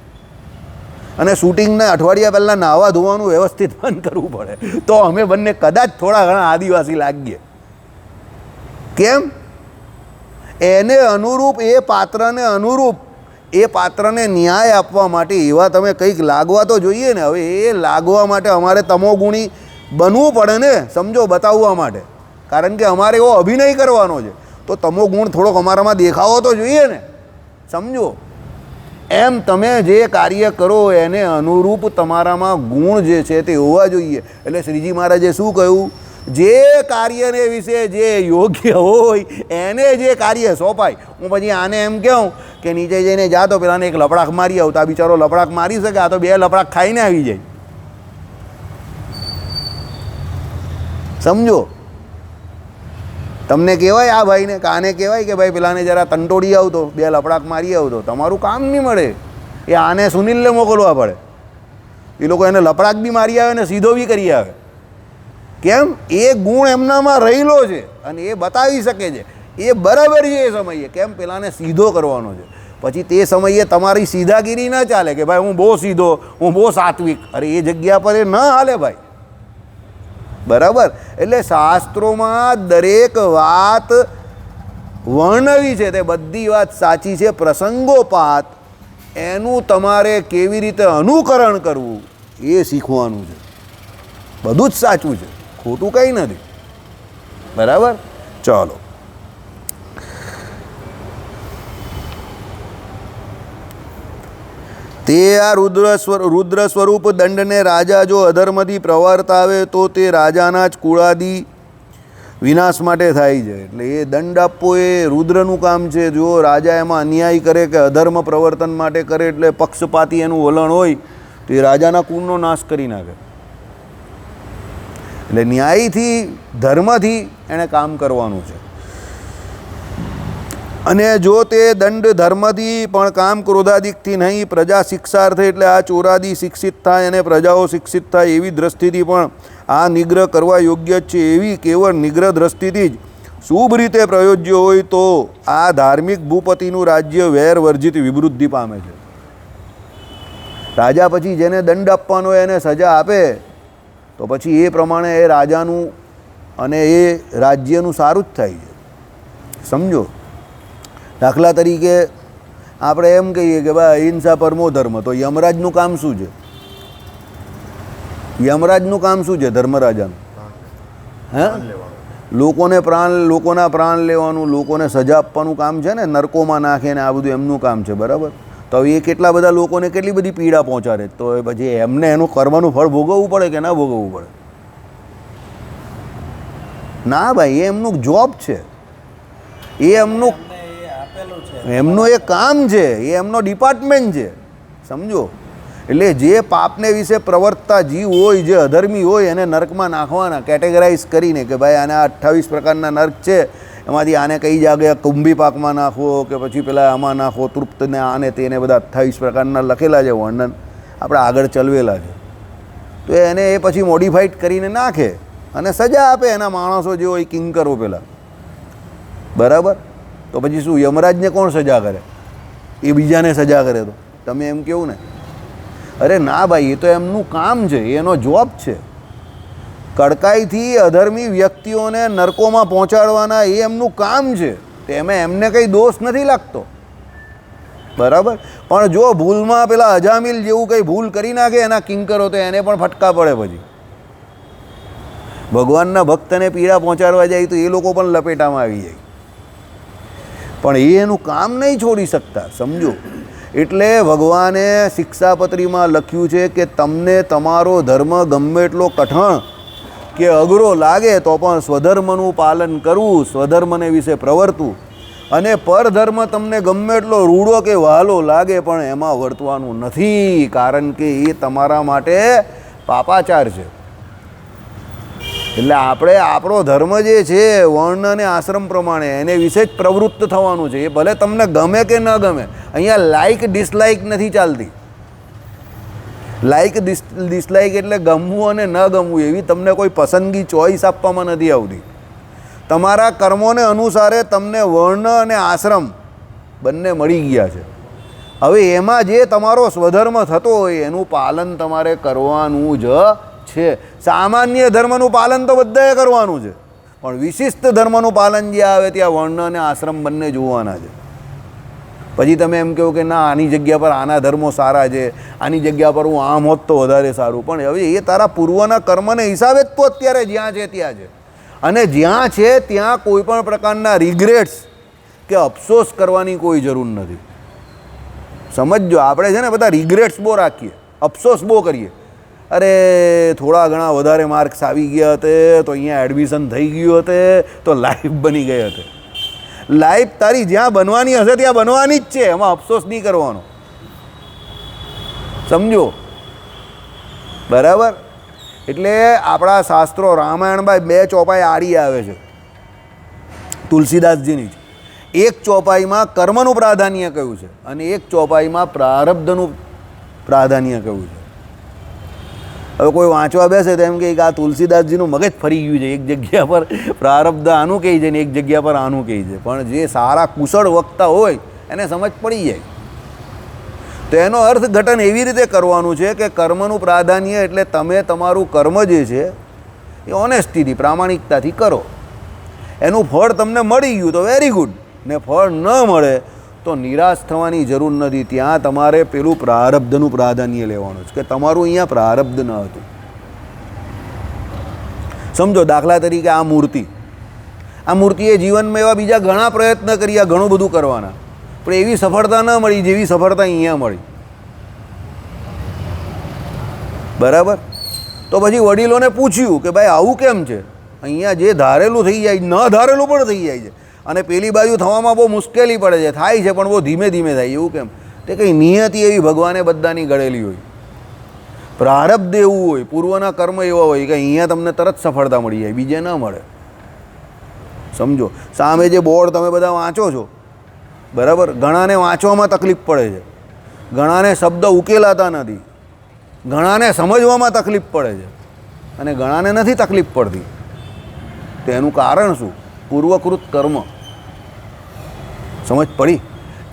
અને શૂટિંગના અઠવાડિયા પહેલાં નાહવા ધોવાનું વ્યવસ્થિત બંધ કરવું પડે, તો અમે બંને કદાચ થોડા ઘણા આદિવાસી લાગીએ. કેમ? એને અનુરૂપ, એ પાત્રને અનુરૂપ, એ પાત્રને ન્યાય આપવા માટે એવા તમે કંઈક લાગવા તો જોઈએ ને. હવે એ લાગવા માટે અમારે તમોગુણી બનવું પડે ને, સમજો, બતાવવા માટે. કારણ કે અમારે એવો અભિનય કરવાનો છે તો તમોગુણ થોડોક અમારામાં દેખાવો તો જોઈએ ને, સમજો. એમ તમે જે કાર્ય કરો એને અનુરૂપ તમારામાં ગુણ જે છે તે હોવા જોઈએ. એટલે શ્રીજી મહારાજે શું કહ્યું જે કાર્યને વિશે જે યોગ્ય હોય એને જે કાર્ય સોંપાય. હું પછી આને એમ કહું કે નીચે જઈને જા તો પેલાને એક લપડાક મારી આવતા, બિચારો લપડાક મારી શકે, આ તો 2 લપડાક ખાઈને આવી જાય. સમજો? તમને કહેવાય આ ભાઈને, કાને કહેવાય કે ભાઈ પેલાને જરા તંટોડી આવતો, 2 લપડાક મારી આવતો, તમારું કામ નહીં મળે. એ આને સુનિલને મોકલવા પડે. એ લોકો એને લપડાક બી મારી આવે ને સીધો બી કરી આવે. કેમ? એ ગુણ એમનામાં રહેલો છે અને એ બતાવી શકે છે, એ બરાબર છે એ સમયે. કેમ? પેલાને સીધો કરવાનો છે. પછી તે સમયે તમારી સીધાગીરી ન ચાલે કે ભાઈ હું બહુ સીધો, હું બહુ સાત્વિક. અરે એ જગ્યા પર એ ન હાલે ભાઈ. બરાબર? એટલે શાસ્ત્રોમાં દરેક વાત વર્ણવી છે તે બધી વાત સાચી છે. પ્રસંગોપાત એનું તમારે કેવી રીતે અનુકરણ કરવું એ શીખવાનું છે. બધું જ સાચું છે, ખોટું કંઈ નથી. બરાબર? ચાલો. તે આ રુદ્ર સ્વરૂપ દંડને રાજા જો અધર્મથી પ્રવર્તાવે તો તે રાજાના જ કુળાદી વિનાશ માટે થાય છે. એટલે એ દંડ આપવો એ રુદ્રનું કામ છે. જો રાજા એમાં અન્યાય કરે કે અધર્મ પ્રવર્તન માટે કરે, એટલે પક્ષપાતી એનું વલણ હોય તો એ રાજાના કુળનો નાશ કરી નાખે. એટલે ન્યાયથી, ધર્મથી એણે કામ કરવાનું છે. અને જો તે દંડ ધર્મથી પણ કામ ક્રોધાદિકથી નહીં, પ્રજા શિક્ષાર્થે એટલે આ ચોરાદી શિક્ષિત થાય અને પ્રજાઓ શિક્ષિત થાય એવી દ્રષ્ટિથી પણ આ નિગ્રહ કરવા યોગ્ય જ છે. એવી કેવળ નિગ્રહ દ્રષ્ટિથી જ શુભ રીતે પ્રયોજ્ય હોય તો આ ધાર્મિક ભૂપતિનું રાજ્ય વેર વર્જિત વિવૃદ્ધિ પામે છે. રાજા પછી જેને દંડ આપવાનો હોય એને સજા આપે તો પછી એ પ્રમાણે એ રાજાનું અને એ રાજ્યનું સારું જ થાય છે. સમજો? દાખલા તરીકે આપણે એમ કહીએ કે ભાઈ અહિંસા પરમો ધર્મ, તો યમરાજનું કામ શું છે? યમરાજનું કામ શું છે? ધર્મરાજાનું હે લોકોના પ્રાણ લેવાનું, લોકોને સજા આપવાનું કામ છે ને, નરકોમાં નાખે ને આ બધું એમનું કામ છે. બરાબર? તો એ કેટલા બધા લોકોને કેટલી બધી પીડા પહોંચાડે, તો એ પછી એમને એનું કરવાનું ફળ ભોગવવું પડે કે ના ભોગવવું પડે? ના ભાઈ, એ એમનું જોબ છે, એ એમનું એક કામ છે, એ એમનો ડિપાર્ટમેન્ટ છે. સમજો? એટલે જે પાપને વિશે પ્રવર્તતા જીવ હોય, જે અધર્મી હોય, એને નર્કમાં નાખવાના કેટેગરાઇઝ કરીને કે ભાઈ આને આ 28 પ્રકારના નર્ક છે, એમાંથી આને કઈ જગ્યાએ કુંભી પાકમાં નાખવો કે પછી પેલા આમાં નાખવો, તૃપ્તને આને તેને બધા 28 પ્રકારના લખેલા છે વર્ણન, આપણે આગળ ચલવેલા છે. તો એને એ પછી મોડિફાઈડ કરીને નાખે અને સજા આપે એના માણસો જે હોય, કિંકરો પેલા. બરાબર? તો પછી શું યમરાજને કોણ સજા કરે? એ બીજાને સજા કરે તો તમે એમ કેવું ને? અરે ના ભાઈ, એ તો એમનું કામ છે, એનો જોબ છે. કડકાઈથી અધર્મી વ્યક્તિઓને નરકોમાં પહોંચાડવાના એ એમનું કામ છે. તેમાં એમને કંઈ દોષ નથી લાગતો. બરાબર? પણ જો ભૂલમાં પેલા અજામિલ જેવું કંઈ ભૂલ કરી નાખે એના કિંકરો, તો એને પણ ફટકા પડે. પછી ભગવાનના ભક્તને પીડા પહોંચાડવા જાય તો એ લોકો પણ લપેટામાં આવી જાય. પણ એ એનું કામ નહીં છોડી શકતા. સમજો? એટલે ભગવાને શિક્ષાપત્રીમાં લખ્યું છે કે તમને તમારો ધર્મ ગમે એટલો કઠણ કે અઘરો લાગે તો પણ સ્વધર્મનું પાલન કરવું, સ્વધર્મને વિશે પ્રવર્તવું, અને પરધર્મ તમને ગમે એટલો રૂડો કે વહાલો લાગે પણ એમાં વર્તવાનું નથી, કારણ કે એ તમારા માટે પાપાચાર છે. એટલે આપણે આપણો ધર્મ જે છે વર્ણ અને આશ્રમ પ્રમાણે એને વિશે જ પ્રવૃત્ત થવાનું છે. એ ભલે તમને ગમે કે ન ગમે. અહીંયા લાઇક ડિસલાઇક નથી ચાલતી. લાઇક ડિસલાઇક એટલે ગમવું અને ન ગમવું એવી તમને કોઈ પસંદગી ચોઈસ આપવામાં નથી આવતી. તમારા કર્મોને અનુસારે તમને વર્ણ અને આશ્રમ બંને મળી ગયા છે. હવે એમાં જે તમારો સ્વધર્મ થતો હોય એનું પાલન તમારે કરવાનું જ છે. સામાન્ય ધર્મનું પાલન તો બધાએ કરવાનું છે, પણ વિશિષ્ટ ધર્મનું પાલન જે આવે ત્યાં વર્ણ અને આશ્રમ બંને જોવાના છે. પછી તમે એમ કહો કે ના આની જગ્યા પર આના ધર્મો સારા છે, આની જગ્યા પર હું આમ હોત તો વધારે સારું, પણ હવે એ તારા પૂર્વના કર્મને હિસાબે જ તો અત્યારે જ્યાં છે ત્યાં છે. અને જ્યાં છે ત્યાં કોઈ પણ પ્રકારના રિગ્રેટ્સ કે અફસોસ કરવાની કોઈ જરૂર નથી. સમજજો? આપણે છે ને બધા રિગ્રેટ્સ બહુ રાખીએ, અફસોસ બહુ કરીએ. અરે થોડા ઘણા વધારે માર્ક્સ આવી ગયા હતે તો અહીંયા એડમિશન થઈ ગયું હતે તો લાઈફ બની ગઈ હતી. લાઈફ તારી જ્યાં બનવાની હશે ત્યાં બનવાની જ છે, એમાં અફસોસ નહીં કરવાનો. સમજો બરાબર? એટલે આપણા શાસ્ત્રો રામાયણમાં 2 ચોપાઈ આડી આવે છે તુલસીદાસજીની જ. એક ચોપાઈમાં કર્મનું પ્રાધાન્ય કહ્યું છે અને એક ચોપાઈમાં પ્રારબ્ધનું પ્રાધાન્ય કહ્યું છે. હવે કોઈ વાંચવા બેસે તો એમ કે આ તુલસીદાસજીનું મગજ ફરી ગયું છે, એક જગ્યા પર પ્રારબ્ધ આનું કહે છે ને એક જગ્યા પર આનું કહે છે. પણ જે સારા કુશળ વક્તા હોય એને સમજ પડી જાય. તો એનો અર્થઘટન એવી રીતે કરવાનું છે કે કર્મનું પ્રાધાન્ય એટલે તમે તમારું કર્મ જે છે એ ઓનેસ્ટીથી પ્રામાણિકતાથી કરો. એનું ફળ તમને મળી ગયું તો વેરી ગુડ, ને ફળ ન મળે તો નિરાશ થવાની જરૂર નથી. ત્યાં તમારે પેલું પ્રારબ્ધનું પ્રાધાન્ય લેવાનું છે કે તમારું અહીંયા પ્રારબ્ધ ન હતું. સમજો દાખલા તરીકે આ મૂર્તિએ જીવનમાં એવા બીજા ઘણા પ્રયત્ન કર્યા, ઘણું બધું કરવાના, પણ એવી સફળતા ન મળી જેવી સફળતા અહીંયા મળી. બરાબર? તો પછી વડીલોને પૂછ્યું કે ભાઈ આવું કેમ છે? અહીંયા જે ધારેલું થઈ જાય ન ધારેલું પણ થઈ જાય છે અને પેલી બાજુ થવામાં બહુ મુશ્કેલી પડે છે, થાય છે પણ બહુ ધીમે ધીમે થાય, એવું કેમ? તે કંઈ નિયતિ એવી ભગવાને બધાની ઘડેલી હોય, પ્રારબ્ધ એવું હોય, પૂર્વના કર્મ એવા હોય કે અહીંયા તમને તરત સફળતા મળી જાય, બીજે ન મળે. સમજો, સામે જે બોર્ડ તમે બધા વાંચો છો, બરાબર, ઘણાને વાંચવામાં તકલીફ પડે છે, ઘણાને શબ્દ ઉકેલાતા નથી, ઘણાને સમજવામાં તકલીફ પડે છે અને ઘણાને નથી તકલીફ પડતી. તો એનું કારણ શું? પૂર્વકૃત કર્મ. સમજ પડી?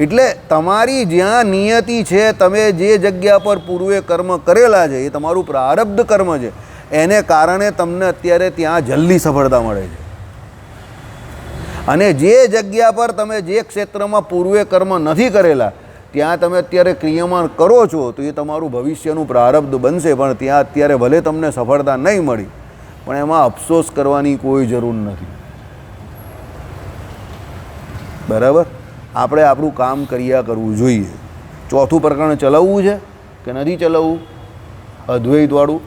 એટલે તમારી જ્યાં નિયતિ છે, તમે જે જગ્યા પર પૂર્વે કર્મ કરેલા છે એ તમારું પ્રારબ્ધ કર્મ છે, એને કારણે તમને અત્યારે ત્યાં જલ્દી સફળતા મળે છે. અને જે જગ્યા પર તમે જે ક્ષેત્રમાં પૂર્વે કર્મ નથી કરેલા ત્યાં તમે અત્યારે ક્રિયામાન કરો છો તો એ તમારું ભવિષ્યનું પ્રારબ્ધ બનશે. પણ ત્યાં અત્યારે ભલે તમને સફળતા નહીં મળી પણ એમાં અફસોસ કરવાની કોઈ જરૂર નથી. બરાબર? આપણે આપણું કામ કર્યા કરવું જોઈએ. ચોથું પ્રકરણ ચલાવવું છે કે નથી ચલાવવું? અદ્વૈતવાળું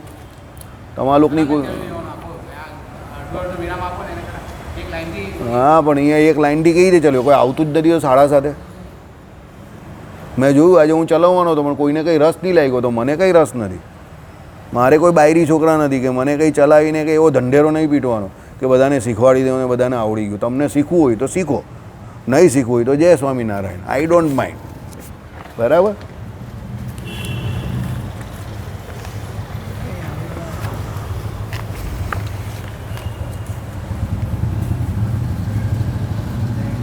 તમારા લોકોની કોઈ? હા, પણ અહીંયા એક લાઇનથી કઈ રીતે ચાલ્યો? કોઈ આવતું જ નથી 7:30. મેં જોયું આજે હું ચલાવવાનો હતો પણ કોઈને કંઈ રસ નહીં લાગ્યો, તો મને કંઈ રસ નથી. મારે કોઈ બાયરી છોકરા નથી કે મને કંઈ ચલાવીને કંઈ એવો ઢંઢેરો નહીં પીટવાનો કે બધાને શીખવાડી દેવું, બધાને આવડી ગયું. તમને શીખવું હોય તો શીખો, નહીં શીખવું હોય તો જય સ્વામિનારાયણ, આઈ ડોન્ટ માઇન્ડ. બરાબર?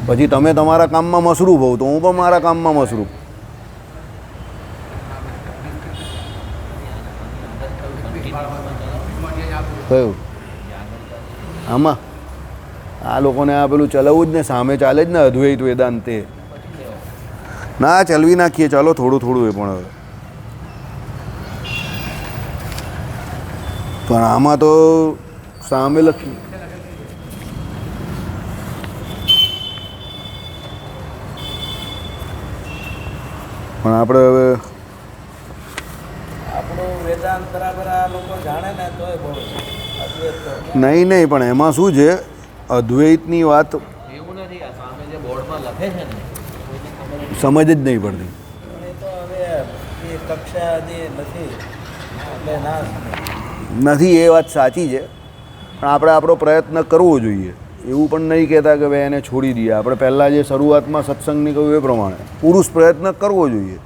પછી તમે તમારા કામમાં મસરૂફ હોવ તો હું પણ મારા કામમાં મસરૂફ. કયું? આમાં આ લોકોને આ પેલું ચલાવવું જ ને, સામે ચાલે જ ને અદ્વૈત વેદાંત. તે ના ચલવી નાખીએ, ચાલો થોડું થોડું એ પણ. હવે પણ આમાં તો સામે લખી પણ આપણે હવે આપણું વેદાંત બરાબર આ લોકો જાણે ને તોય બહુ નહીં પણ એમાં શું છે, અદ્વૈતની વાત એવું નથી. આ સામે જે બોર્ડમાં લખે છે ને સમજ જ નહીં પડતી. એ તો હવે એ કક્ષા હજી નથી એટલે ના નથી, એ વાત સાચી છે. પણ આપણે આપણો પ્રયત્ન કરવો જોઈએ. એવું પણ નહીં કહેતા કે ભાઈ એને છોડી દઈએ. આપણે પહેલાં જે શરૂઆતમાં સત્સંગની કહ્યું એ પ્રમાણે પુરુષ પ્રયત્ન કરવો જોઈએ.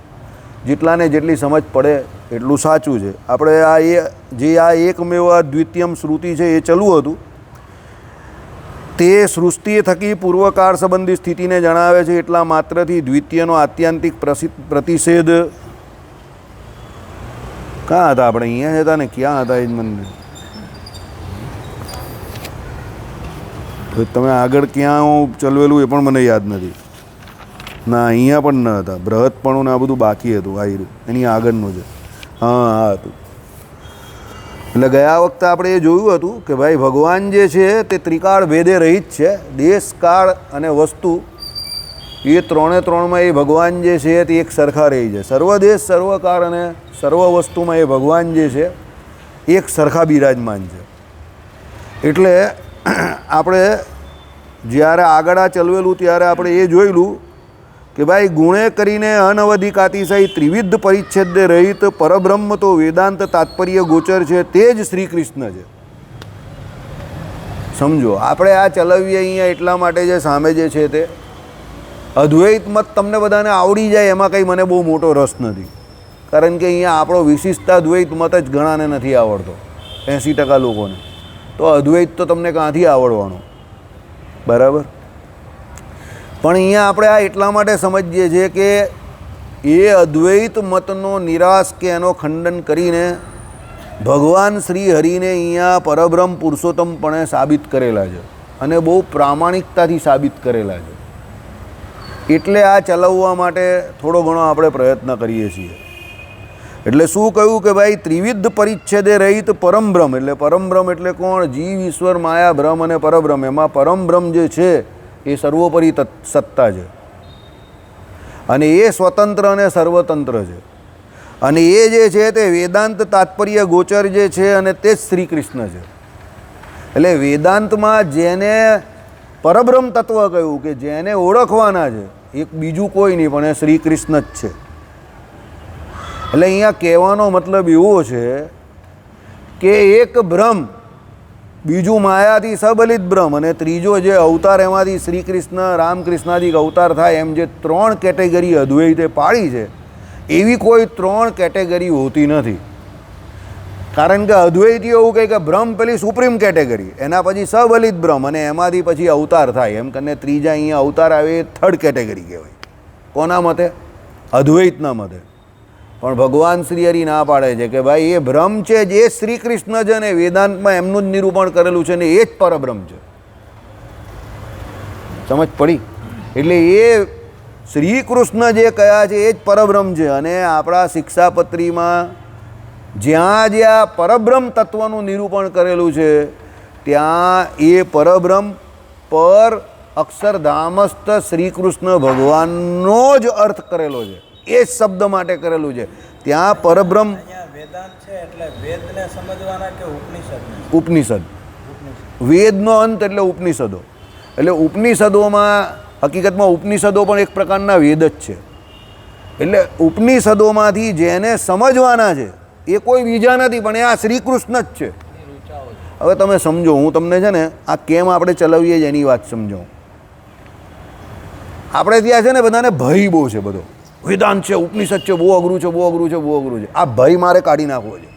જેટલાને જેટલી સમજ પડે એટલું સાચું છે. આપણે આ એકમેવ દ્વિતીયમ શ્રુતિ છે એ ચાલુ હતું, તે સૃષ્ટિ થકી પૂર્વકાળ સંબંધી સ્થિતિને જણાવે છે. એટલા માત્રથી દ્વિતીયનો આત્યંતિક પ્રતિષેધ ક્યાં હતા? આપણે અહીંયા હતા ને ક્યાં હતા એ જ મને તમે આગળ ક્યાં ચલવેલું એ પણ મને યાદ નથી. ના અહીંયા પણ ન હતા. બૃહદપણું ને આ બધું બાકી હતું. આયરું એની આગળનું છે. હા હા હતું. એટલે ગયા વખતે આપણે એ જોયું હતું કે ભાઈ ભગવાન જે છે તે ત્રિકાળ ભેદે રહિત છે. દેશ, કાળ અને વસ્તુ એ ત્રણમાં એ ભગવાન જે છે તે એક સરખા રહી છે. સર્વદેશ, સર્વકાળ અને સર્વ વસ્તુમાં એ ભગવાન જે છે એક સરખા બિરાજમાન છે. એટલે આપણે જ્યારે આગળ આ ચલવેલું ત્યારે આપણે એ જોયેલું કે ભાઈ ગુણે કરીને અનવધિકાતિશય ત્રિવિધ પરિચ્છેદ રહિત પરબ્રહ્મ તો વેદાંત તાત્પર્ય ગોચર છે, તે જ શ્રી કૃષ્ણ છે. સમજો, આપણે આ ચલાવીએ અહીંયા એટલા માટે જે સામે જે છે તે અદ્વૈત મત તમને બધાને આવડી જાય એમાં કંઈ મને બહુ મોટો રસ નથી. કારણ કે અહીંયા આપણો વિશિષ્ટતા દ્વૈત મત જ ઘણાને નથી આવડતો, 80% લોકોને. તો અદ્વૈત તો તમને ક્યાંથી આવડવાનો, બરાબર? પણ અહીંયા આપણે આ એટલા માટે સમજીએ છીએ કે એ અદ્વૈત મતનો નિરાશ કે એનો ખંડન કરીને ભગવાન શ્રી હરિને અહીંયા પરબ્રહ્મ પુરુષોત્તમપણે સાબિત કરેલા છે અને બહુ પ્રામાણિકતાથી સાબિત કરેલા છે. એટલે આ ચલાવવા માટે થોડો ઘણો આપણે પ્રયત્ન કરીએ છીએ. એટલે શું કહ્યું કે ભાઈ ત્રિવિધ પરિચ્છેદે રહિત પરમબ્રહ્મ, એટલે પરમબ્રહ્મ એટલે કોણ? જીવ, ઈશ્વર, માયા, બ્રહ્મ અને પરબ્રહ્મ. એમાં પરમબ્રહ્મ જે છે એ સર્વોપરી સત્તા છે અને એ સ્વતંત્ર અને સર્વતંત્ર છે. અને એ જે છે તે વેદાંત તાત્પર્ય ગોચર જે છે અને તે જ શ્રી કૃષ્ણ છે. એટલે વેદાંતમાં જેને પરબ્રહ્મ તત્વ કહ્યું કે જેને ઓળખવાના છે એક બીજું કોઈ નહીં પણ એ શ્રી કૃષ્ણ જ છે. એટલે અહીંયા કહેવાનો મતલબ એવો છે કે એક બ્રહ્મ, બીજું માયાથી સબલિત બ્રહ્મ અને ત્રીજો જે અવતાર એમાંથી શ્રી કૃષ્ણ રામકૃષ્ણાદિક અવતાર થાય, એમ જે 3 કેટેગરી અદ્વૈતે પાડી છે એવી કોઈ 3 કેટેગરી હોતી નથી. કારણ કે અદ્વૈતીઓ એવું કહે કે બ્રહ્મ પેલી સુપ્રીમ કેટેગરી, એના પછી સબલિત બ્રહ્મ અને એમાંથી પછી અવતાર થાય, એમ કરીને ત્રીજા અહીંયા અવતાર આવે એ 3rd કેટેગરી કહેવાય. કોના મતે? અદ્વૈતના મતે. પણ ભગવાન શ્રી હરિ ના પાડે છે કે ભાઈ એ બ્રહ્મ છે જે શ્રી કૃષ્ણ છે ને વેદાંતમાં એમનું જ નિરૂપણ કરેલું છે ને એ જ પરબ્રહ્મ છે. સમજ પડી? એટલે એ શ્રી કૃષ્ણ જે કયા છે એ જ પરબ્રહ્મ છે. અને આપણા શિક્ષાપત્રીમાં જ્યાં જ્યાં પરબ્રહ્મ તત્વનું નિરૂપણ કરેલું છે ત્યાં એ પરબ્રહ્મ પર અક્ષરધામસ્થ શ્રી કૃષ્ણ ભગવાનનો જ અર્થ કરેલો છે, એ જ શબ્દ માટે કરેલું છે. ત્યાં પરબ્રહ્મ અહીંયા વેદાંત છે એટલે વેદને સમજવાના કે ઉપનિષદને? ઉપનિષદ. વેદનો અંત એટલે ઉપનિષદો. એટલે ઉપનિષદોમાં હકીકતમાં ઉપનિષદો પણ એક પ્રકારના વેદ જ છે. એટલે ઉપનિષદોમાંથી જેને સમજવાના છે એ કોઈ બીજા નથી પણ એ આ શ્રી કૃષ્ણ જ છે. હવે તમે સમજો, હું તમને છે ને આ કેમ આપણે ચલાવીએ છીએ એની વાત સમજાવું. આપણે ત્યાં છે ને બધાને ભય બહુ છે, બધો વેદાંત છે, ઉપનિષદ છે, બહુ અઘરું છે, બહુ અઘરું છે, બહુ અઘરું છે. આ ભય મારે કાઢી નાખવો છે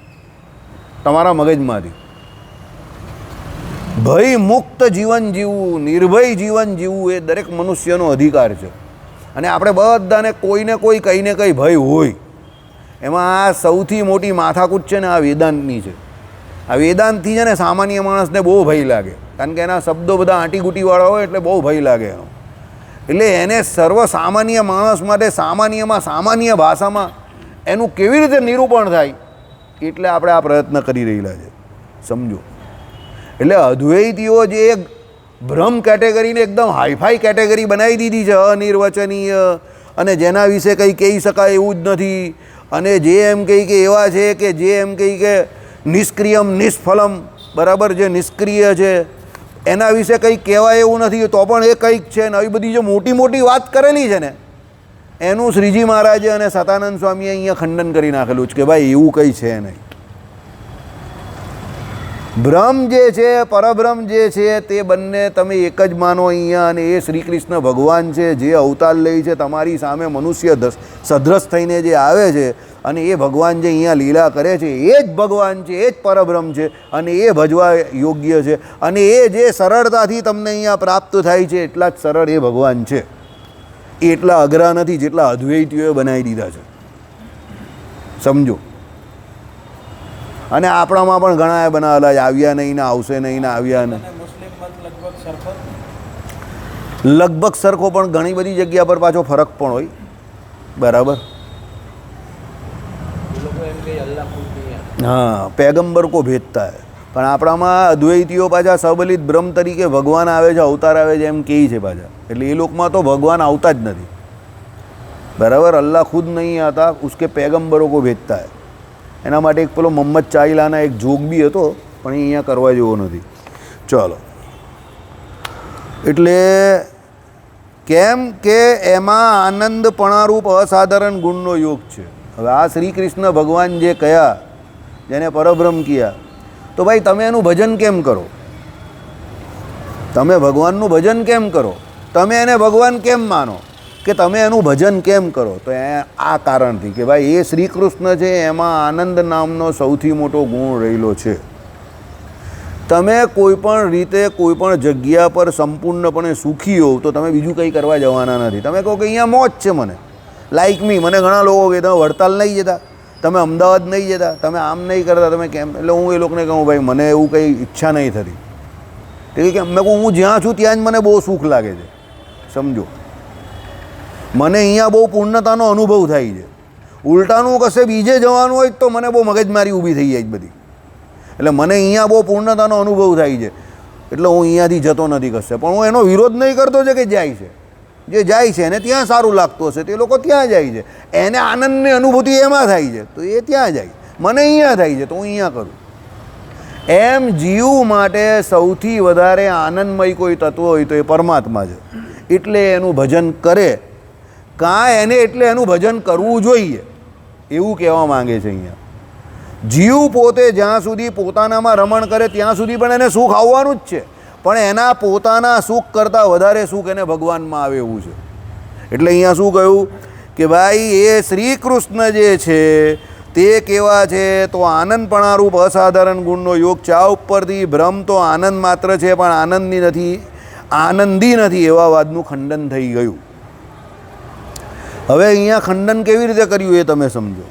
તમારા મગજમાંથી. ભય મુક્ત જીવન જીવવું, નિર્ભય જીવન જીવવું એ દરેક મનુષ્યનો અધિકાર છે. અને આપણે બધાને કોઈને કોઈ કંઈ ને કંઈ ભય હોય. એમાં આ સૌથી મોટી માથાકૂટ છે ને આ વેદાંતની છે. આ વેદાંતથી છે ને સામાન્ય માણસને બહુ ભય લાગે, કારણ કે એના શબ્દો બધા આંટીગુટીવાળા હોય એટલે બહુ ભય લાગે એનો. એટલે એને સર્વસામાન્ય માણસ માટે સામાન્યમાં સામાન્ય ભાષામાં એનું કેવી રીતે નિરૂપણ થાય એટલે આપણે આ પ્રયત્ન કરી રહેલા છે. સમજો, એટલે અદ્વૈતીઓ જે એક બ્રહ્મ કેટેગરીને એકદમ હાઈફાઈ કેટેગરી બનાવી દીધી છે, અનિર્વચનીય, અને જેના વિશે કંઈ કહી શકાય એવું જ નથી. અને જે એમ કહી કે એવા છે કે જે એમ કહી કે નિષ્ક્રિયમ નિષ્ફલમ, બરાબર, જે નિષ્ક્રિય છે એના વિશે કંઈ કહેવાય એવું નથી તો પણ એ કંઈક છે. ને આવી બધી જે મોટી મોટી વાત કરેલી છે ને એનું શ્રીજી મહારાજે અને સતાનંદ સ્વામીએ અહીંયા ખંડન કરી નાખેલું છે કે ભાઈ એવું કંઈ છે નહીં. બ્રહ્મ જે છે, પરબ્રહ્મ જે છે તે બંને તમે એક જ માનો અહીંયા. અને એ શ્રી કૃષ્ણ ભગવાન છે જે અવતાર લે છે તમારી સામે મનુષ્ય સદ્રશ થઈને જે આવે છે અને એ ભગવાન જે અહીંયા લીલા કરે છે એ જ ભગવાન છે, એ જ પરબ્રહ્મ છે અને એ ભજવા યોગ્ય છે. અને એ જે સરળતાથી તમને અહીંયા પ્રાપ્ત થાય છે એટલા જ સરળ એ ભગવાન છે. એ એટલા અઘરા નથી જેટલા અદ્વૈતીઓએ બનાવી દીધા છે. સમજો. અને આપણામાં પણ ઘણા બનાવેલા છે, આવ્યા નહીં ને આવશે નહીં ને આવ્યા નહીં. મુસ્લિમ મત લગભગ સરખો, લગભગ સરખો, પણ ઘણી બધી જગ્યા પર પાછો ફરક પણ હોય, બરાબર. हाँ, पैगंबर को भेजता है. પણ આપણામાં અદ્વૈતીઓ પાછા સબલિત બ્રહ્મ તરીકે ભગવાન આવે છે, અવતાર આવે છે એમ કહે છે પાછા. એટલે એ લોકમાં તો ભગવાન આવતા જ નથી, બરાબર. અલ્લાહ ખુદ નહીં आता, उसके पैगंबरों को भेजता है. એના માટે એક પેલો મોહમ્મદ ચાઈલાના એક જોક બી હતો, પણ એ અહીંયા કરવા જેવો નથી. ચાલો, એટલે કેમ કે એમાં આનંદપણારૂપ અસાધારણ ગુણનો યોગ છે. હવે આ શ્રી કૃષ્ણ ભગવાન જે કયા, જેને પરબ્રહ્મ કયા, તો ભાઈ તમે એનું ભજન કેમ કરો? તમે ભગવાનનું ભજન કેમ કરો? તમે એને ભગવાન કેમ માનો કે તમે એનું ભજન કેમ કરો? તો આ કારણથી કે ભાઈ એ શ્રી કૃષ્ણ છે, એમાં આનંદ નામનો સૌથી મોટો ગુણ રહેલો છે. તમે કોઈપણ રીતે કોઈપણ જગ્યા પર સંપૂર્ણપણે સુખી હોવ તો તમે બીજું કંઈ કરવા જવાના નથી. તમે કહો કે અહીંયા મોજ છે, મને લાઈક મી, મને ઘણા લોકો કે તમે વડતાલ નહીં જતા, તમે અમદાવાદ નહીં જતા, તમે આમ નહીં કરતા, તમે કેમ? એટલે હું એ લોકોને કહું ભાઈ મને એવું કંઈ ઈચ્છા નહીં થતી. એટલે કે મેં કહું હું જ્યાં છું ત્યાં જ મને બહુ સુખ લાગે છે. સમજો, મને અહીંયા બહુ પૂર્ણતાનો અનુભવ થાય છે. ઉલટાનું કશે બીજે જવાનું હોય તો મને બહુ મગજમારી ઊભી થઈ જાય બધી. એટલે મને અહીંયા બહુ પૂર્ણતાનો અનુભવ થાય છે, એટલે હું અહીંયાથી જતો નથી કશે. પણ હું એનો વિરોધ નહીં કરતો છે કે જાય છે, જે જાય છે એને ત્યાં સારું લાગતું હશે તે લોકો ત્યાં જાય છે, એને આનંદની અનુભૂતિ એમાં થાય છે તો એ ત્યાં જાય. મને અહીંયા થાય છે તો હું અહીંયા કરું. એમ જીવ માટે સૌથી વધારે આનંદમય કોઈ તત્વ હોય તો એ પરમાત્મા છે. એટલે એનું ભજન કરે, કાં એને એટલે એનું ભજન કરવું જોઈએ એવું કહેવા માંગે છે અહીંયા. જીવ પોતે જ્યાં સુધી પોતાનામાં રમણ કરે ત્યાં સુધી પણ એને સુખ આવવાનું જ છે, પણ એના પોતાના સુખ કરતાં વધારે સુખ એને ભગવાનમાં આવે એવું છે. એટલે અહીંયા શું કહ્યું કે ભાઈ એ શ્રી કૃષ્ણ જે છે તે કેવા છે તો આનંદપણારૂપ અસાધારણ ગુણનો યોગ છે. આ ઉપરથી ભ્રમ તો આનંદ માત્ર છે પણ આનંદી નથી એવા વાદનું ખંડન થઈ ગયું. હવે અહીંયા ખંડન કેવી રીતે કર્યું એ તમે સમજો.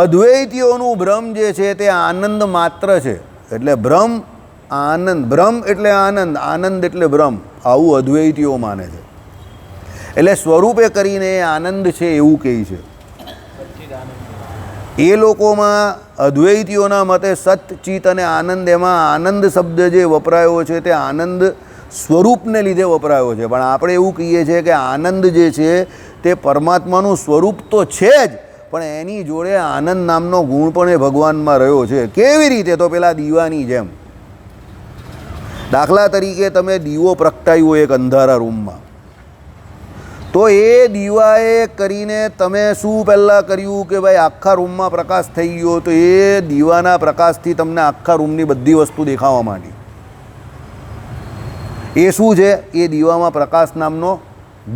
અદ્વૈતીઓનું ભ્રમ જે છે તે આનંદ માત્ર છે, એટલે ભ્રમ આનંદ, ભ્રમ એટલે આનંદ, આનંદ એટલે ભ્રમ, આવું અદ્વૈતીઓ માને છે. એટલે સ્વરૂપે કરીને એ આનંદ છે એવું કહે છે. એ લોકોમાં અદ્વૈતીઓના મતે સત, ચિત અને આનંદ, એમાં આનંદ શબ્દ જે વપરાયો છે તે આનંદ સ્વરૂપને લીધે વપરાયો છે. પણ આપણે એવું કહીએ છીએ કે આનંદ જે છે તે પરમાત્માનું સ્વરૂપ તો છે જ, પણ એની જોડે આનંદ નામનો ગુણ પણ એ ભગવાનમાં રહ્યો છે. કેવી રીતે? તો પેલા દીવાની જેમ. દાખલા તરીકે તમે દીવો પ્રગટાવ્યો એક અંધારા રૂમમાં, તો એ દીવાએ કરીને તમે શું પહેલાં કર્યું કે ભાઈ આખા રૂમમાં પ્રકાશ થઈ ગયો, તો એ દીવાના પ્રકાશથી તમને આખા રૂમની બધી વસ્તુ દેખાવા માંડી. એ શું છે? એ દીવામાં પ્રકાશ નામનો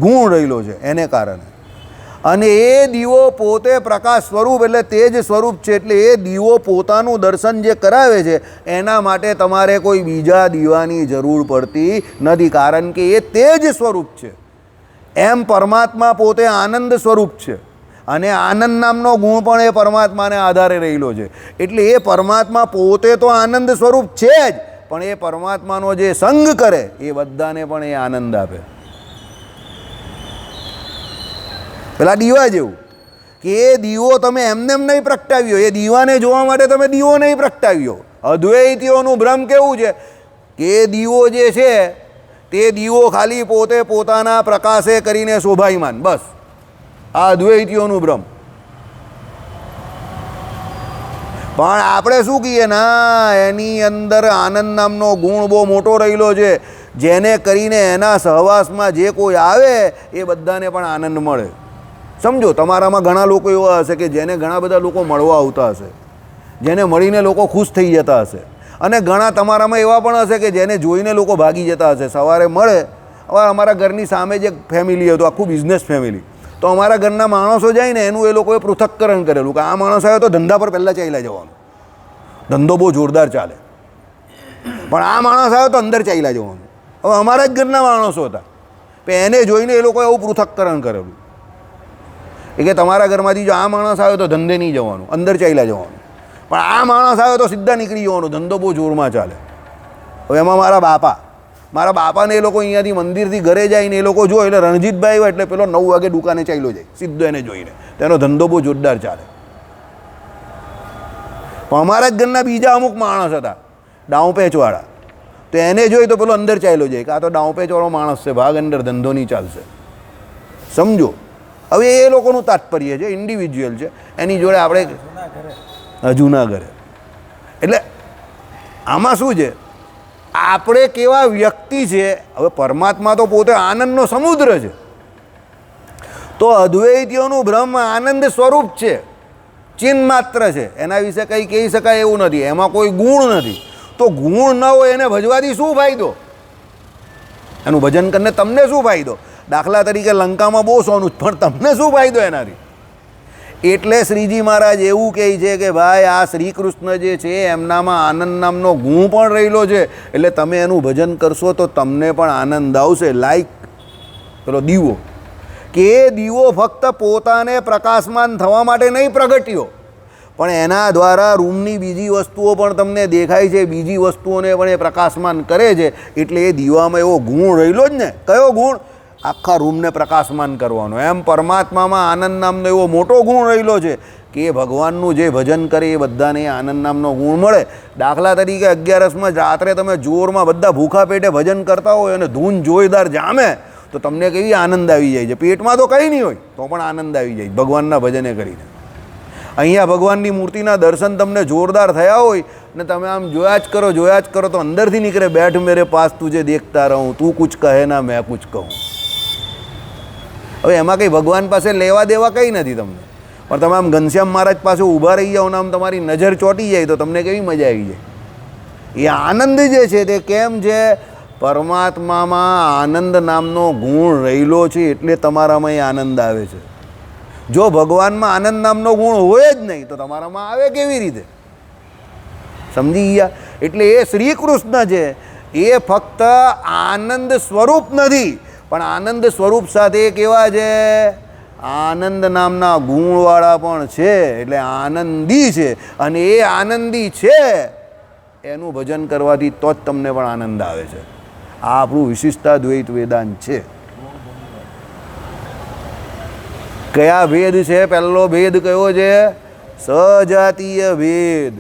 ગુણ રહેલો છે એને કારણે. અને એ દીવો પોતે પ્રકાશ સ્વરૂપ એટલે તેજ સ્વરૂપ છે. એટલે એ દીવો પોતાનું દર્શન જે કરાવે છે એના માટે તમારે કોઈ બીજા દીવાની જરૂર પડતી નથી, કારણ કે એ તેજ સ્વરૂપ છે. એમ પરમાત્મા પોતે આનંદ સ્વરૂપ છે અને આનંદ નામનો ગુણ પણ એ પરમાત્માને આધારે રહેલો છે. એટલે એ પરમાત્મા પોતે તો આનંદ સ્વરૂપ છે જ, પણ એ પરમાત્માનો જે સંગ કરે એ બધાને પણ એ આનંદ આપે. પેલા દીવા જેવું કે એ દીવો તમે એમને એમ નહીં પ્રગટાવ્યો, એ દીવાને જોવા માટે તમે દીવો નહીં પ્રગટાવ્યો. અદ્વૈતીઓનું ભ્રમ કેવું છે કે એ દીવો જે છે તે દીવો ખાલી પોતે પોતાના પ્રકાશે કરીને શોભાયમાન, બસ. આ અદ્વૈતીઓનું ભ્રમ. પણ આપણે શું કહીએ, ના, એની અંદર આનંદ નામનો ગુણ બહુ મોટો રહેલો છે, જેને કરીને એના સહવાસમાં જે કોઈ આવે એ બધાને પણ આનંદ મળે. સમજો, તમારામાં ઘણા લોકો એવા હશે કે જેને ઘણા બધા લોકો મળવા આવતા હશે, જેને મળીને લોકો ખુશ થઈ જતા હશે, અને ઘણા તમારામાં એવા પણ હશે કે જેને જોઈને લોકો ભાગી જતા હશે. સવારે મળે, હવે અમારા ઘરની સામે જે ફેમિલી હતું, આખું બિઝનેસ ફેમિલી, તો અમારા ઘરના માણસો જાય ને એનું એ લોકોએ પૃથક્કરણ કરેલું કે આ માણસ આવ્યો તો ધંધા પર પહેલાં ચાલ્યા જવાનું, ધંધો બહુ જોરદાર ચાલે, પણ આ માણસ આવ્યો તો અંદર ચાલ્યા જવાનું. હવે અમારા જ ઘરના માણસો હતા, પણ એને જોઈને એ લોકોએ એવું પૃથક્કરણ કરેલું કે તમારા ઘરમાંથી જો આ માણસ આવ્યો તો ધંધે નહીં જવાનું, અંદર ચાલ્યા જવાનું, પણ આ માણસ આવ્યો તો સીધા નીકળી જવાનું, ધંધો બહુ જોરમાં ચાલે. હવે એમાં મારા બાપાને એ લોકો અહીંયાથી મંદિરથી ઘરે જઈને એ લોકો જો એટલે રણજીતભાઈ હોય એટલે પેલો 9 વાગે દુકાને ચાલ્યો જાય સીધો એને જોઈને, તેનો ધંધો બહુ જોરદાર ચાલે. પણ અમારા જ ઘરના બીજા અમુક માણસ હતા ડાઉપેચવાળા, તો એને જોઈ તો પેલો અંદર ચાલ્યો જાય કે આ તો ડાઉપેચવાળો માણસ છે, ભાગ અંદર, ધંધો નહીં ચાલશે. સમજો, હવે એ લોકોનું તાત્પર્ય છે, ઇન્ડિવિજ્યુઅલ છે, એની જોડે આપણે જૂના ઘરે જૂના ઘરે. એટલે આમાં શું છે, આપણે કેવા વ્યક્તિ છે. હવે પરમાત્મા તો પોતે આનંદનો સમુદ્ર છે, તો અદ્વૈતીઓનું બ્રહ્મ આનંદ સ્વરૂપ છે, ચિહ્ન માત્ર છે, એના વિશે કંઈ કહી શકાય એવું નથી, એમાં કોઈ ગુણ નથી. તો ગુણ ન હોય એને ભજવાથી શું ફાયદો? એનું ભજન કરીને તમને શું ફાયદો? દાખલા તરીકે લંકામાં બહુ સોનું, પણ તમને શું ફાયદો એનાથી? એટલે શ્રીજી મહારાજ એવું કહે છે કે ભાઈ આ શ્રી કૃષ્ણ જે છે એમનામાં આનંદ નામનો ગુણ પણ રહેલો છે, એટલે તમે એનું ભજન કરશો તો તમને પણ આનંદ આવશે. લાઈક પેલો દીવો, કે એ દીવો ફક્ત પોતાને પ્રકાશમાન થવા માટે નહીં પ્રગટ્યો, પણ એના દ્વારા રૂમની બીજી વસ્તુઓ પણ તમને દેખાય છે, બીજી વસ્તુઓને પણ એ પ્રકાશમાન કરે છે. એટલે એ દીવામાં એવો ગુણ રહેલો જ ને. કયો ગુણ? આખા રૂમને પ્રકાશમાન કરવાનો. એમ પરમાત્મામાં આનંદ નામનો એવો મોટો ગુણ રહેલો છે કે એ ભગવાનનું જે ભજન કરે એ બધાને આનંદ નામનો ગુણ મળે. દાખલા તરીકે 11સમાં રાત્રે તમે જોરમાં બધા ભૂખા પેટે ભજન કરતા હોય અને ધૂન જોરદાર જામે તો તમને કેવી આનંદ આવી જાય છે. પેટમાં તો કંઈ નહીં હોય તો પણ આનંદ આવી જાય ભગવાનના ભજને કરીને. અહીંયા ભગવાનની મૂર્તિના દર્શન તમને જોરદાર થયા હોય ને તમે આમ જોયા જ કરો તો અંદરથી નીકળે, બેઠ મેરે પાસ તુજે દેખતા રહું, તું કુછ કહે ના મેં કુછ કહું. હવે એમાં કંઈ ભગવાન પાસે લેવા દેવા કંઈ નથી તમને, પણ તમે આમ ઘનશ્યામ મહારાજ પાસે ઊભા રહી જાઓ ને આમ તમારી નજર ચોંટી જાય તો તમને કેવી મજા આવી જાય. એ આનંદ જે છે તે કેમ છે? પરમાત્મામાં આનંદ નામનો ગુણ રહેલો છે એટલે તમારામાં એ આનંદ આવે છે. જો ભગવાનમાં આનંદ નામનો ગુણ હોય જ નહીં તો તમારામાં આવે કેવી રીતે? સમજી ગયા? એટલે એ શ્રી કૃષ્ણ છે એ ફક્ત આનંદ સ્વરૂપ નથી, પણ આનંદ સ્વરૂપ સાથે કેવા છે? આનંદ નામના ગુણવાળા પણ છે, એટલે આનંદી છે. અને એ આનંદી છે એનું ભજન કરવાથી તો જ તમને પણ આનંદ આવે છે. આ આપણું વિશિષ્ટાદ્વૈત વેદાંત છે. કયા ભેદ છે? પહેલો ભેદ કયો છે? સજાતીય ભેદ,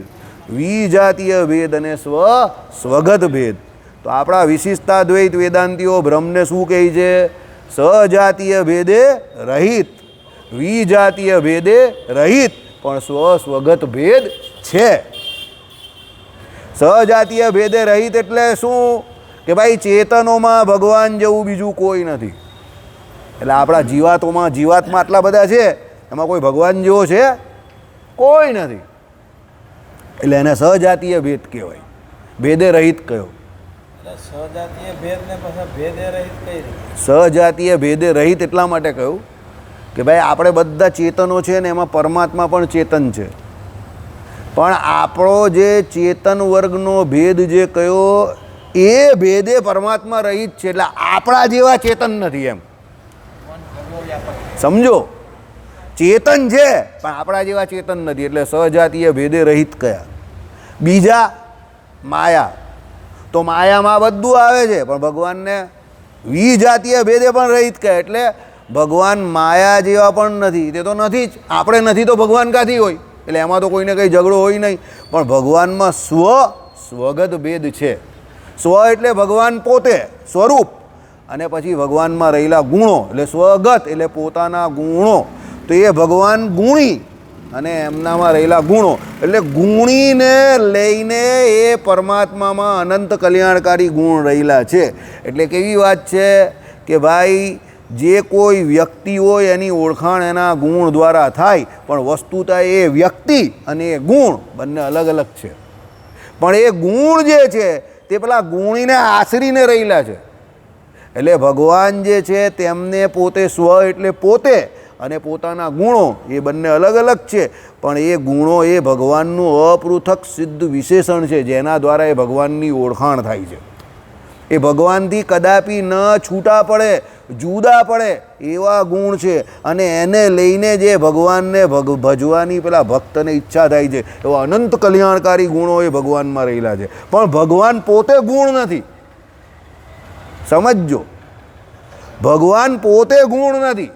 વિજાતીય ભેદ અને સ્વગત ભેદ. તો આપણા વિશિષ્ટાદ્વૈત વેદાંતિઓ બ્રહ્મને શું કહે છે? સજાતીય ભેદે રહિત, વિજાતીય ભેદે રહિત, પણ સ્વગત ભેદ છે. સજાતીય ભેદે રહિત એટલે શું? કે ભાઈ ચેતનોમાં ભગવાન જેવું બીજું કોઈ નથી. એટલે આપણા જીવાત્મા આટલા બધા છે, એમાં કોઈ ભગવાન જેવો છે? કોઈ નથી. એટલે એને સજાતીય ભેદ કહેવાય, ભેદે રહિત કયો. સજાતીય ભેદ ને પછી ભેદે રહિત કઈ રીતે? સજાતીય ભેદે રહિત એટલા માટે કહ્યું કે ભાઈ આપણે બધા ચેતનો છે ને એમાં પરમાત્મા પણ ચેતન છે, પણ આપણો જે ચેતન વર્ગનો ભેદ જે કયો એ ભેદે પરમાત્મા રહિત છે. એટલે આપણા જેવા ચેતન નથી એમ સમજો. ચેતન છે પણ આપણા જેવા ચેતન નથી, એટલે સજાતીય ભેદે રહિત કયા. બીજા માયા, તો માયામાં બધું આવે છે પણ ભગવાનને વિજાતીય ભેદે પણ રહિત કહે. એટલે ભગવાન માયા જેવા પણ નથી, તે તો નથી જ. આપણે નથી તો ભગવાન ક્યાંથી હોય? એટલે એમાં તો કોઈને કંઈ ઝઘડો હોય નહીં. પણ ભગવાનમાં સ્વગત ભેદ છે. સ્વ એટલે ભગવાન પોતે સ્વરૂપ, અને પછી ભગવાનમાં રહેલા ગુણો એટલે સ્વગત એટલે પોતાના ગુણો. તો એ ભગવાન ગુણી અને એમનામાં રહેલા ગુણો એટલે ગુણીને લઈને એ પરમાત્મામાં અનંત કલ્યાણકારી ગુણ રહેલા છે. એટલે કેવી વાત છે કે ભાઈ જે કોઈ વ્યક્તિ હોય એની ઓળખાણ એના ગુણ દ્વારા થાય, પણ વસ્તુતા એ વ્યક્તિ અને એ ગુણ બંને અલગ અલગ છે. પણ એ ગુણ જે છે તે પેલા ગુણીને આશરીને રહેલા છે. એટલે ભગવાન જે છે તેમને પોતે સ્વ એટલે પોતે અને પોતાના ગુણો એ બંને અલગ અલગ છે, પણ એ ગુણો એ ભગવાનનું અપૃથક સિદ્ધ વિશેષણ છે, જેના દ્વારા એ ભગવાનની ઓળખાણ થાય છે. એ ભગવાનથી કદાપી ન છૂટા પડે, જુદા પડે એવા ગુણ છે. અને એને લઈને જે ભગવાનને ભજવાની પેલા ભક્તને ઈચ્છા થાય છે એવા અનંત કલ્યાણકારી ગુણો એ ભગવાનમાં રહેલા છે. પણ ભગવાન પોતે ગુણ નથી, સમજજો. ભગવાન પોતે ગુણ નથી.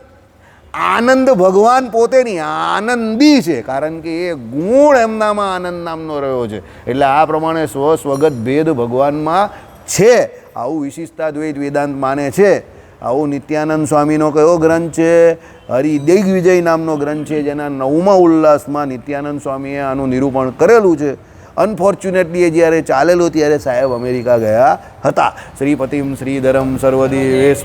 આનંદ ભગવાન પોતે નહીં, આનંદી છે, કારણ કે એ ગુણ એમનામાં આનંદ નામનો રહ્યો છે. એટલે આ પ્રમાણે સ્વગત ભેદ ભગવાનમાં છે. આવું વિશિષ્ટાદ્વૈત વેદાંત માને છે. આવો નિત્યાનંદ સ્વામીનો કયો ગ્રંથ છે? હરિદિગ્વિજય નામનો ગ્રંથ છે, જેના 9મા ઉલ્લાસમાં નિત્યાનંદ સ્વામીએ આનું નિરૂપણ કરેલું છે. અનફોર્ચ્યુનેટલી એ જ્યારે ચાલેલું ત્યારે સાહેબ અમેરિકા ગયા હતા. શ્રીપતિમ શ્રીધરમ સર્વદેવેશ